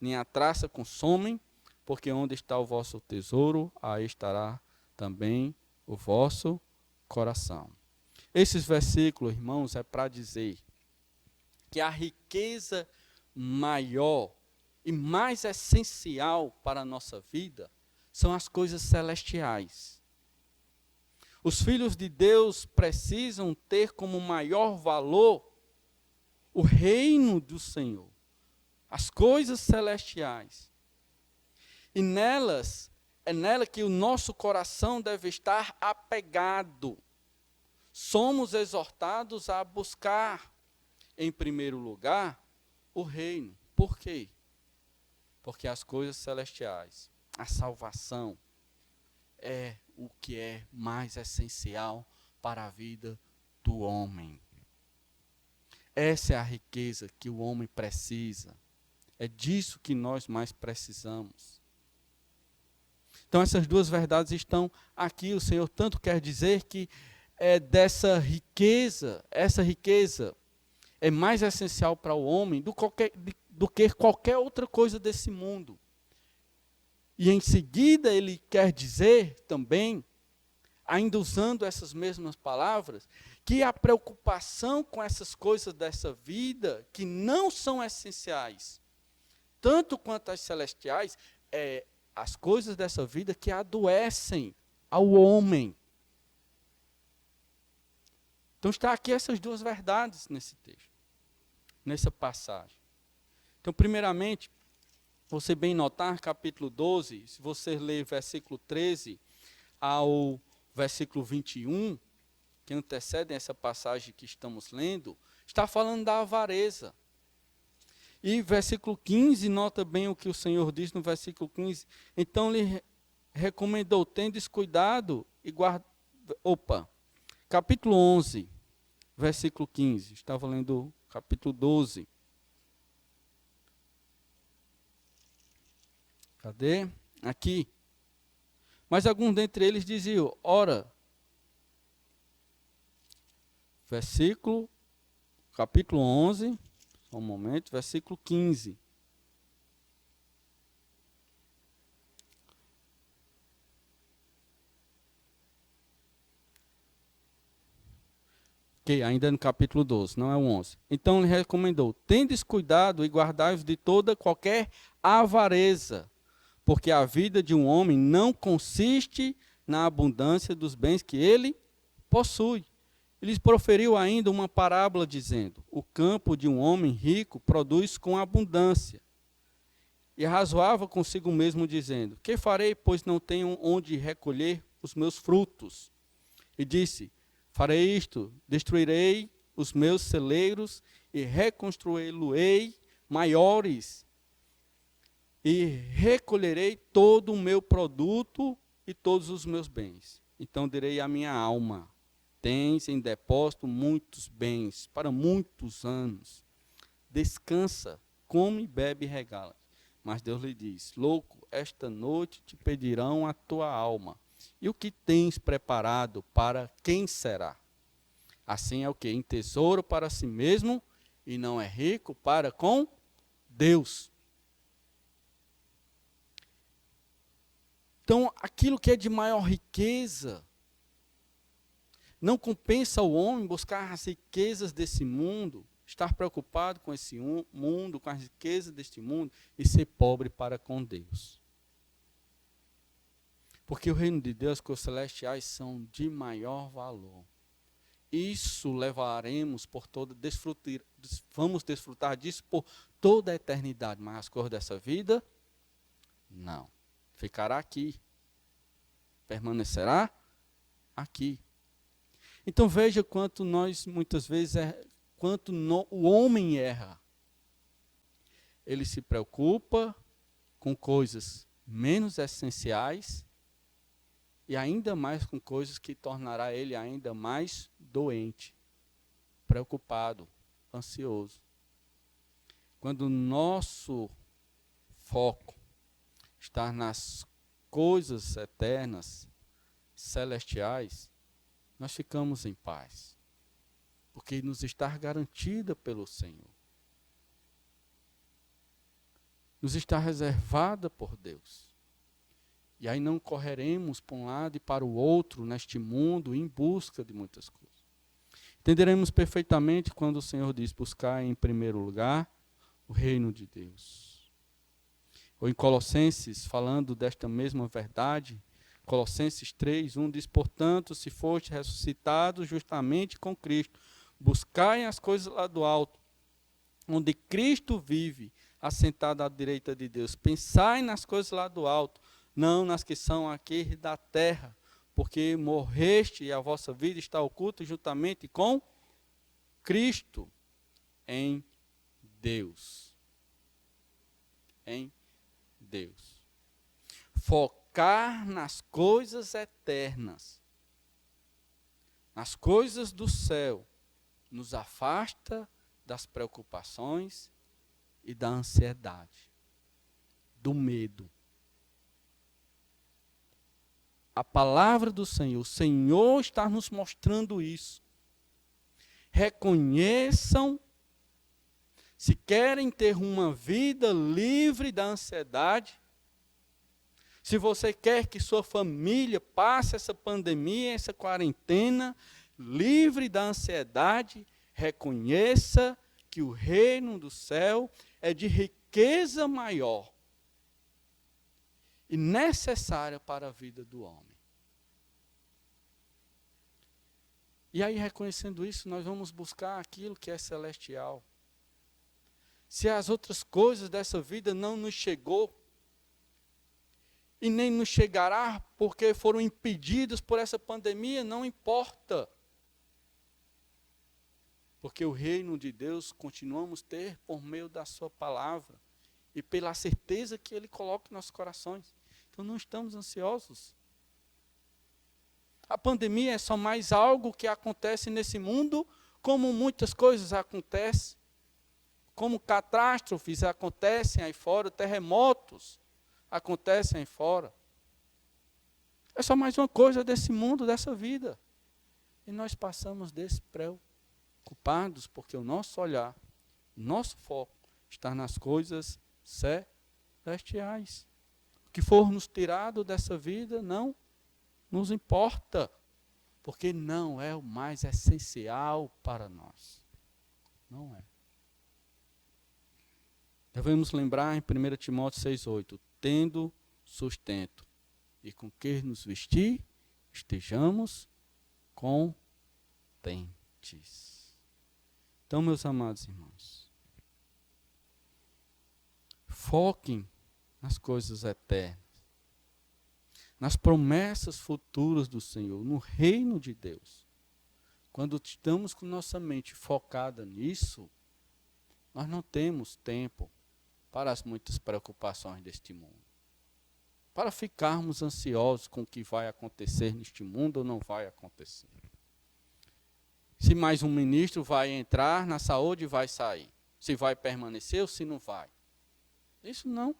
nem a traça consomem, porque onde está o vosso tesouro, aí estará também o vosso coração. Esses versículos, irmãos, é para dizer que a riqueza maior e mais essencial para a nossa vida são as coisas celestiais. Os filhos de Deus precisam ter como maior valor o reino do Senhor, as coisas celestiais. E é nela que o nosso coração deve estar apegado. Somos exortados a buscar, em primeiro lugar, o reino. Por quê? Porque as coisas celestiais, a salvação, é o que é mais essencial para a vida do homem. Essa é a riqueza que o homem precisa. É disso que nós mais precisamos. Então essas duas verdades estão aqui. O Senhor tanto quer dizer que dessa riqueza, essa riqueza é mais essencial para o homem do que qualquer outra coisa desse mundo. E em seguida ele quer dizer também, ainda usando essas mesmas palavras, que a preocupação com essas coisas dessa vida, que não são essenciais, tanto quanto as celestiais, as coisas dessa vida que adoecem ao homem. Então está aqui essas duas verdades nesse texto, nessa passagem. Então, primeiramente, você bem notar, capítulo 12, se você ler versículo 13 ao versículo 21, que antecedem essa passagem que estamos lendo, está falando da avareza. E versículo 15, nota bem o que o Senhor diz no versículo 15. Então lhe recomendou: tendes cuidado e guarda. Capítulo 11, versículo 15. Estava lendo capítulo 12. Cadê? Aqui. Mas alguns dentre eles diziam: ora, capítulo 11, só um momento, versículo 15. Ok, ainda no capítulo 12, não é o 11. Então ele recomendou: tendes cuidado e guardai-vos de toda qualquer avareza, porque a vida de um homem não consiste na abundância dos bens que ele possui. Ele proferiu ainda uma parábola dizendo: o campo de um homem rico produz com abundância. E razoava consigo mesmo dizendo: que farei, pois não tenho onde recolher os meus frutos? E disse: farei isto, destruirei os meus celeiros e reconstruí-los-ei maiores, e recolherei todo o meu produto e todos os meus bens. Então direi à minha alma: tens em depósito muitos bens para muitos anos. Descansa, come, bebe e regala. Mas Deus lhe diz: louco, esta noite te pedirão a tua alma. E o que tens preparado, para quem será? Assim é o que? Em tesouro para si mesmo, e não é rico para com Deus. Então, aquilo que é de maior riqueza, não compensa o homem buscar as riquezas desse mundo, estar preocupado com esse mundo, com as riquezas deste mundo, e ser pobre para com Deus. Porque o reino de Deus, que os celestiais são de maior valor. Isso levaremos por vamos desfrutar disso por toda a eternidade, mas as coisas dessa vida Não. Ficará aqui. Permanecerá aqui. Então veja quanto nós, muitas vezes, o homem erra. Ele se preocupa com coisas menos essenciais e ainda mais com coisas que tornará ele ainda mais doente, preocupado, ansioso. Quando o nosso foco está nas coisas eternas, celestiais, nós ficamos em paz, porque nos está garantida pelo Senhor. Nos está reservada por Deus. E aí não correremos para um lado e para o outro neste mundo em busca de muitas coisas. Entenderemos perfeitamente quando o Senhor diz buscar em primeiro lugar o reino de Deus. Ou em Colossenses, falando desta mesma verdade, Colossenses 3:1 diz: portanto, se foste ressuscitados justamente com Cristo, buscai as coisas lá do alto, onde Cristo vive, assentado à direita de Deus. Pensai nas coisas lá do alto, não nas que são aqui da terra, porque morreste e a vossa vida está oculta juntamente com Cristo em Deus. Em Deus. Focar nas coisas eternas, nas coisas do céu, nos afasta das preocupações e da ansiedade, do medo. A palavra do Senhor, o Senhor está nos mostrando isso. Reconheçam, se querem ter uma vida livre da ansiedade, se você quer que sua família passe essa pandemia, essa quarentena, livre da ansiedade, reconheça que o reino do céu é de riqueza maior e necessária para a vida do homem. E aí, reconhecendo isso, nós vamos buscar aquilo que é celestial. Se as outras coisas dessa vida não nos chegou, e nem nos chegará porque foram impedidos por essa pandemia, não importa. Porque o reino de Deus continuamos a ter por meio da sua palavra e pela certeza que Ele coloca em nossos corações. Então não estamos ansiosos. A pandemia é só mais algo que acontece nesse mundo, como muitas coisas acontecem, como catástrofes acontecem aí fora, terremotos acontecem aí fora. É só mais uma coisa desse mundo, dessa vida. E nós passamos despreocupados, porque o nosso olhar, o nosso foco está nas coisas celestiais. O que for nos tirado dessa vida não nos importa, porque não é o mais essencial para nós. Não é. Devemos lembrar em 1 Timóteo 6,8, tendo sustento e com que nos vestir, estejamos contentes. Então, meus amados irmãos, foquem nas coisas eternas, nas promessas futuras do Senhor, no reino de Deus. Quando estamos com nossa mente focada nisso, nós não temos tempo para as muitas preocupações deste mundo. Para ficarmos ansiosos com o que vai acontecer neste mundo ou não vai acontecer. Se mais um ministro vai entrar na saúde e vai sair. Se vai permanecer ou se não vai. Isso não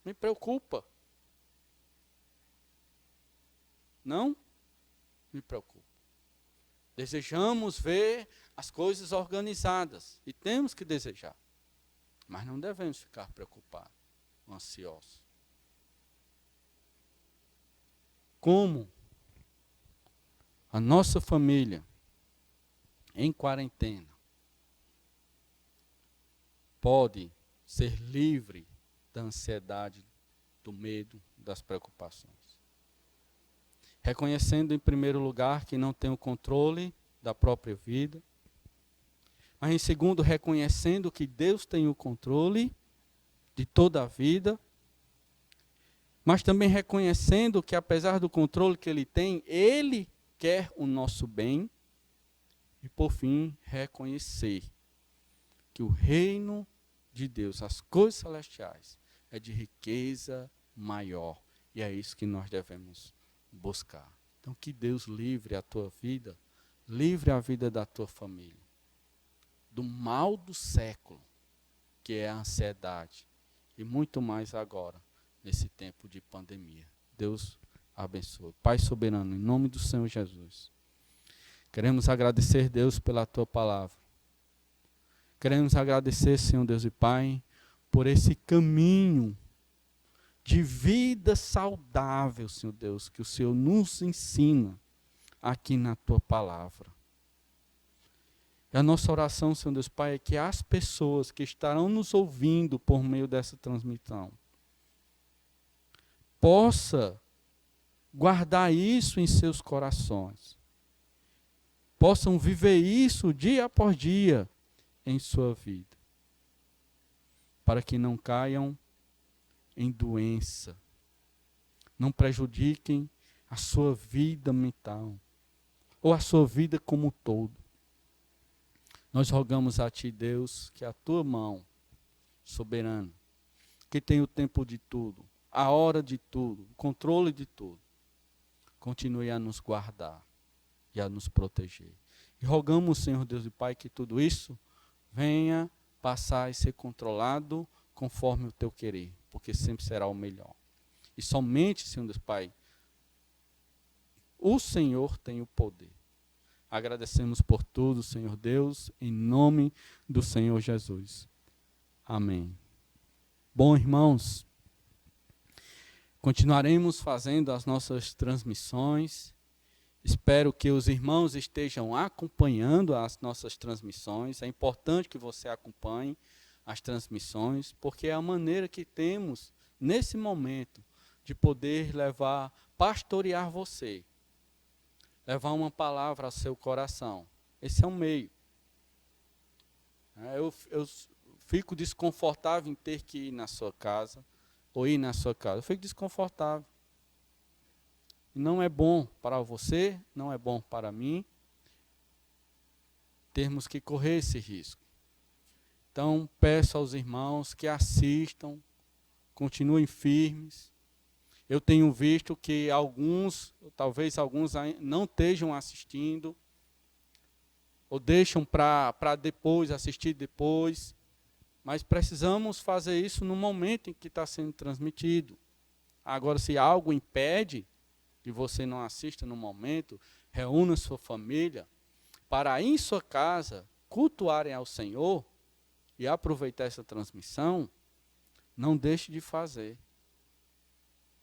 me preocupa. Não me preocupa. Desejamos ver as coisas organizadas. E temos que desejar. Mas não devemos ficar preocupados, ansiosos. Como a nossa família, em quarentena, pode ser livre da ansiedade, do medo, das preocupações. Reconhecendo, em primeiro lugar, que não tem o controle da própria vida. Mas, em segundo, reconhecendo que Deus tem o controle de toda a vida. mas também reconhecendo que, apesar do controle que Ele tem, Ele quer o nosso bem. E, por fim, reconhecer que o reino de Deus, as coisas celestiais, é de riqueza maior. E é isso que nós devemos buscar. Então, que Deus livre a tua vida, livre a vida da tua família, do mal do século, que é a ansiedade, e muito mais agora, nesse tempo de pandemia. Deus abençoe. Pai soberano, em nome do Senhor Jesus, queremos agradecer, Deus, pela tua palavra. Queremos agradecer, Senhor Deus e Pai, por esse caminho de vida saudável, Senhor Deus, que o Senhor nos ensina aqui na tua palavra. E a nossa oração, Senhor Deus Pai, é que as pessoas que estarão nos ouvindo por meio dessa transmissão possa guardar isso em seus corações, possam viver isso dia após dia em sua vida, para que não caiam em doença, não prejudiquem a sua vida mental, ou a sua vida como um todo. Nós rogamos a Ti, Deus, que a Tua mão soberana, que tem o tempo de tudo, a hora de tudo, o controle de tudo, continue a nos guardar e a nos proteger. E rogamos, Senhor Deus e Pai, que tudo isso venha passar e ser controlado conforme o Teu querer, porque sempre será o melhor. E somente, Senhor Deus Pai, o Senhor tem o poder. Agradecemos por tudo, Senhor Deus, em nome do Senhor Jesus. Amém. Bom, irmãos, continuaremos fazendo as nossas transmissões. Espero que os irmãos estejam acompanhando as nossas transmissões. É importante que você acompanhe as transmissões, porque é a maneira que temos, nesse momento, de poder pastorear você, levar uma palavra ao seu coração. Esse é um meio. Eu fico desconfortável em ter que ir na sua casa, ou ir na sua casa. Eu fico desconfortável. Não é bom para você, não é bom para mim, termos que correr esse risco. Então, peço aos irmãos que assistam, continuem firmes. Eu tenho visto que talvez alguns não estejam assistindo, ou deixam para depois, assistir depois, mas precisamos fazer isso no momento em que está sendo transmitido. Agora, se algo impede que você não assista no momento, reúna sua família para em sua casa cultuarem ao Senhor e aproveitar essa transmissão. Não deixe de fazer.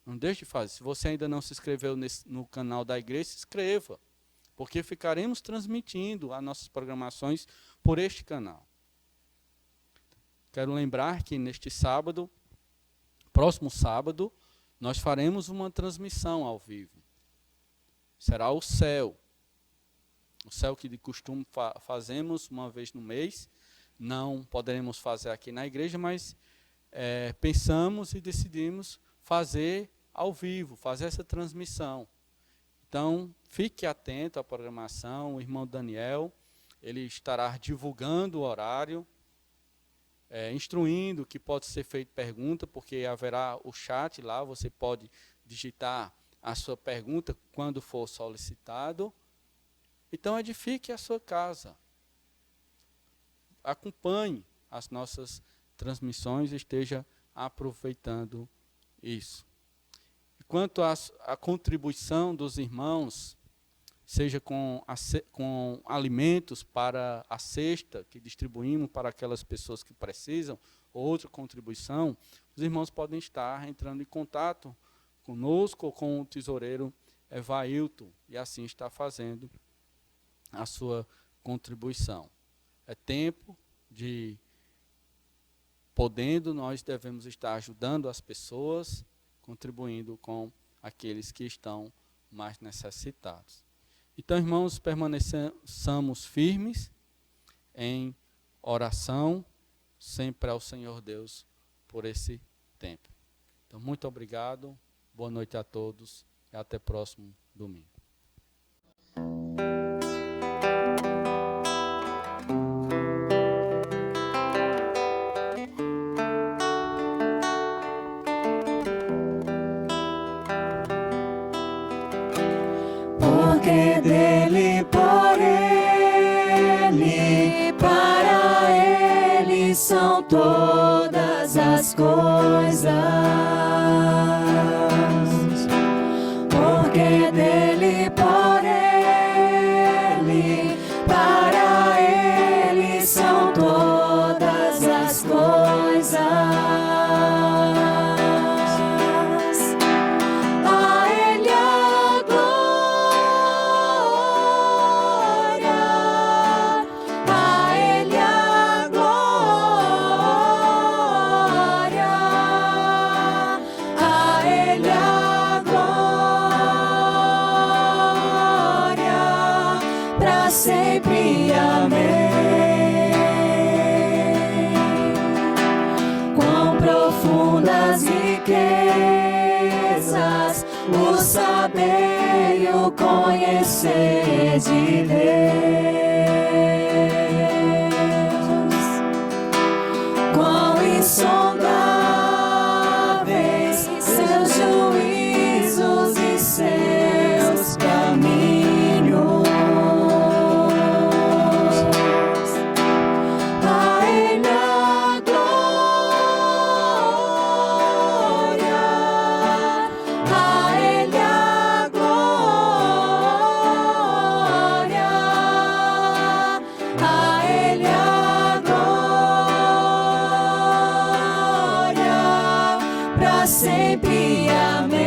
Não deixe de fazer. Se você ainda não se inscreveu no canal da igreja, se inscreva, porque ficaremos transmitindo as nossas programações por este canal. Quero lembrar que neste sábado, próximo sábado, nós faremos uma transmissão ao vivo. Será o céu. O céu que de costume fazemos uma vez no mês. Não poderemos fazer aqui na igreja, mas pensamos e decidimos fazer ao vivo, fazer essa transmissão. Então, fique atento à programação. O irmão Daniel, ele estará divulgando o horário, instruindo que pode ser feita pergunta, porque haverá o chat lá, você pode digitar a sua pergunta quando for solicitado. Então, edifique a sua casa. Acompanhe as nossas transmissões e esteja aproveitando isso. Quanto à contribuição dos irmãos, seja com alimentos para a cesta que distribuímos para aquelas pessoas que precisam, ou outra contribuição, os irmãos podem estar entrando em contato conosco ou com o tesoureiro Evailton, e assim está fazendo a sua contribuição. É tempo de, podendo, nós devemos estar ajudando as pessoas, contribuindo com aqueles que estão mais necessitados. Então, irmãos, permaneçamos firmes em oração, sempre ao Senhor Deus por esse tempo. Então, muito obrigado Boa noite a todos e até próximo domingo. Porque dele, por ele, para ele são todas as coisas. Porque dele, por ele, para ele são todas as coisas. A ele a glória, a ele a glória, a ele a glória, pra sempre. Amém. Quão profundas riquezas o saber e o conhecer de Deus. Quão insondáveis seus juízos e seus caminhos. A ele a glória, a ele a glória, a ele a glória, pra sempre. Amém.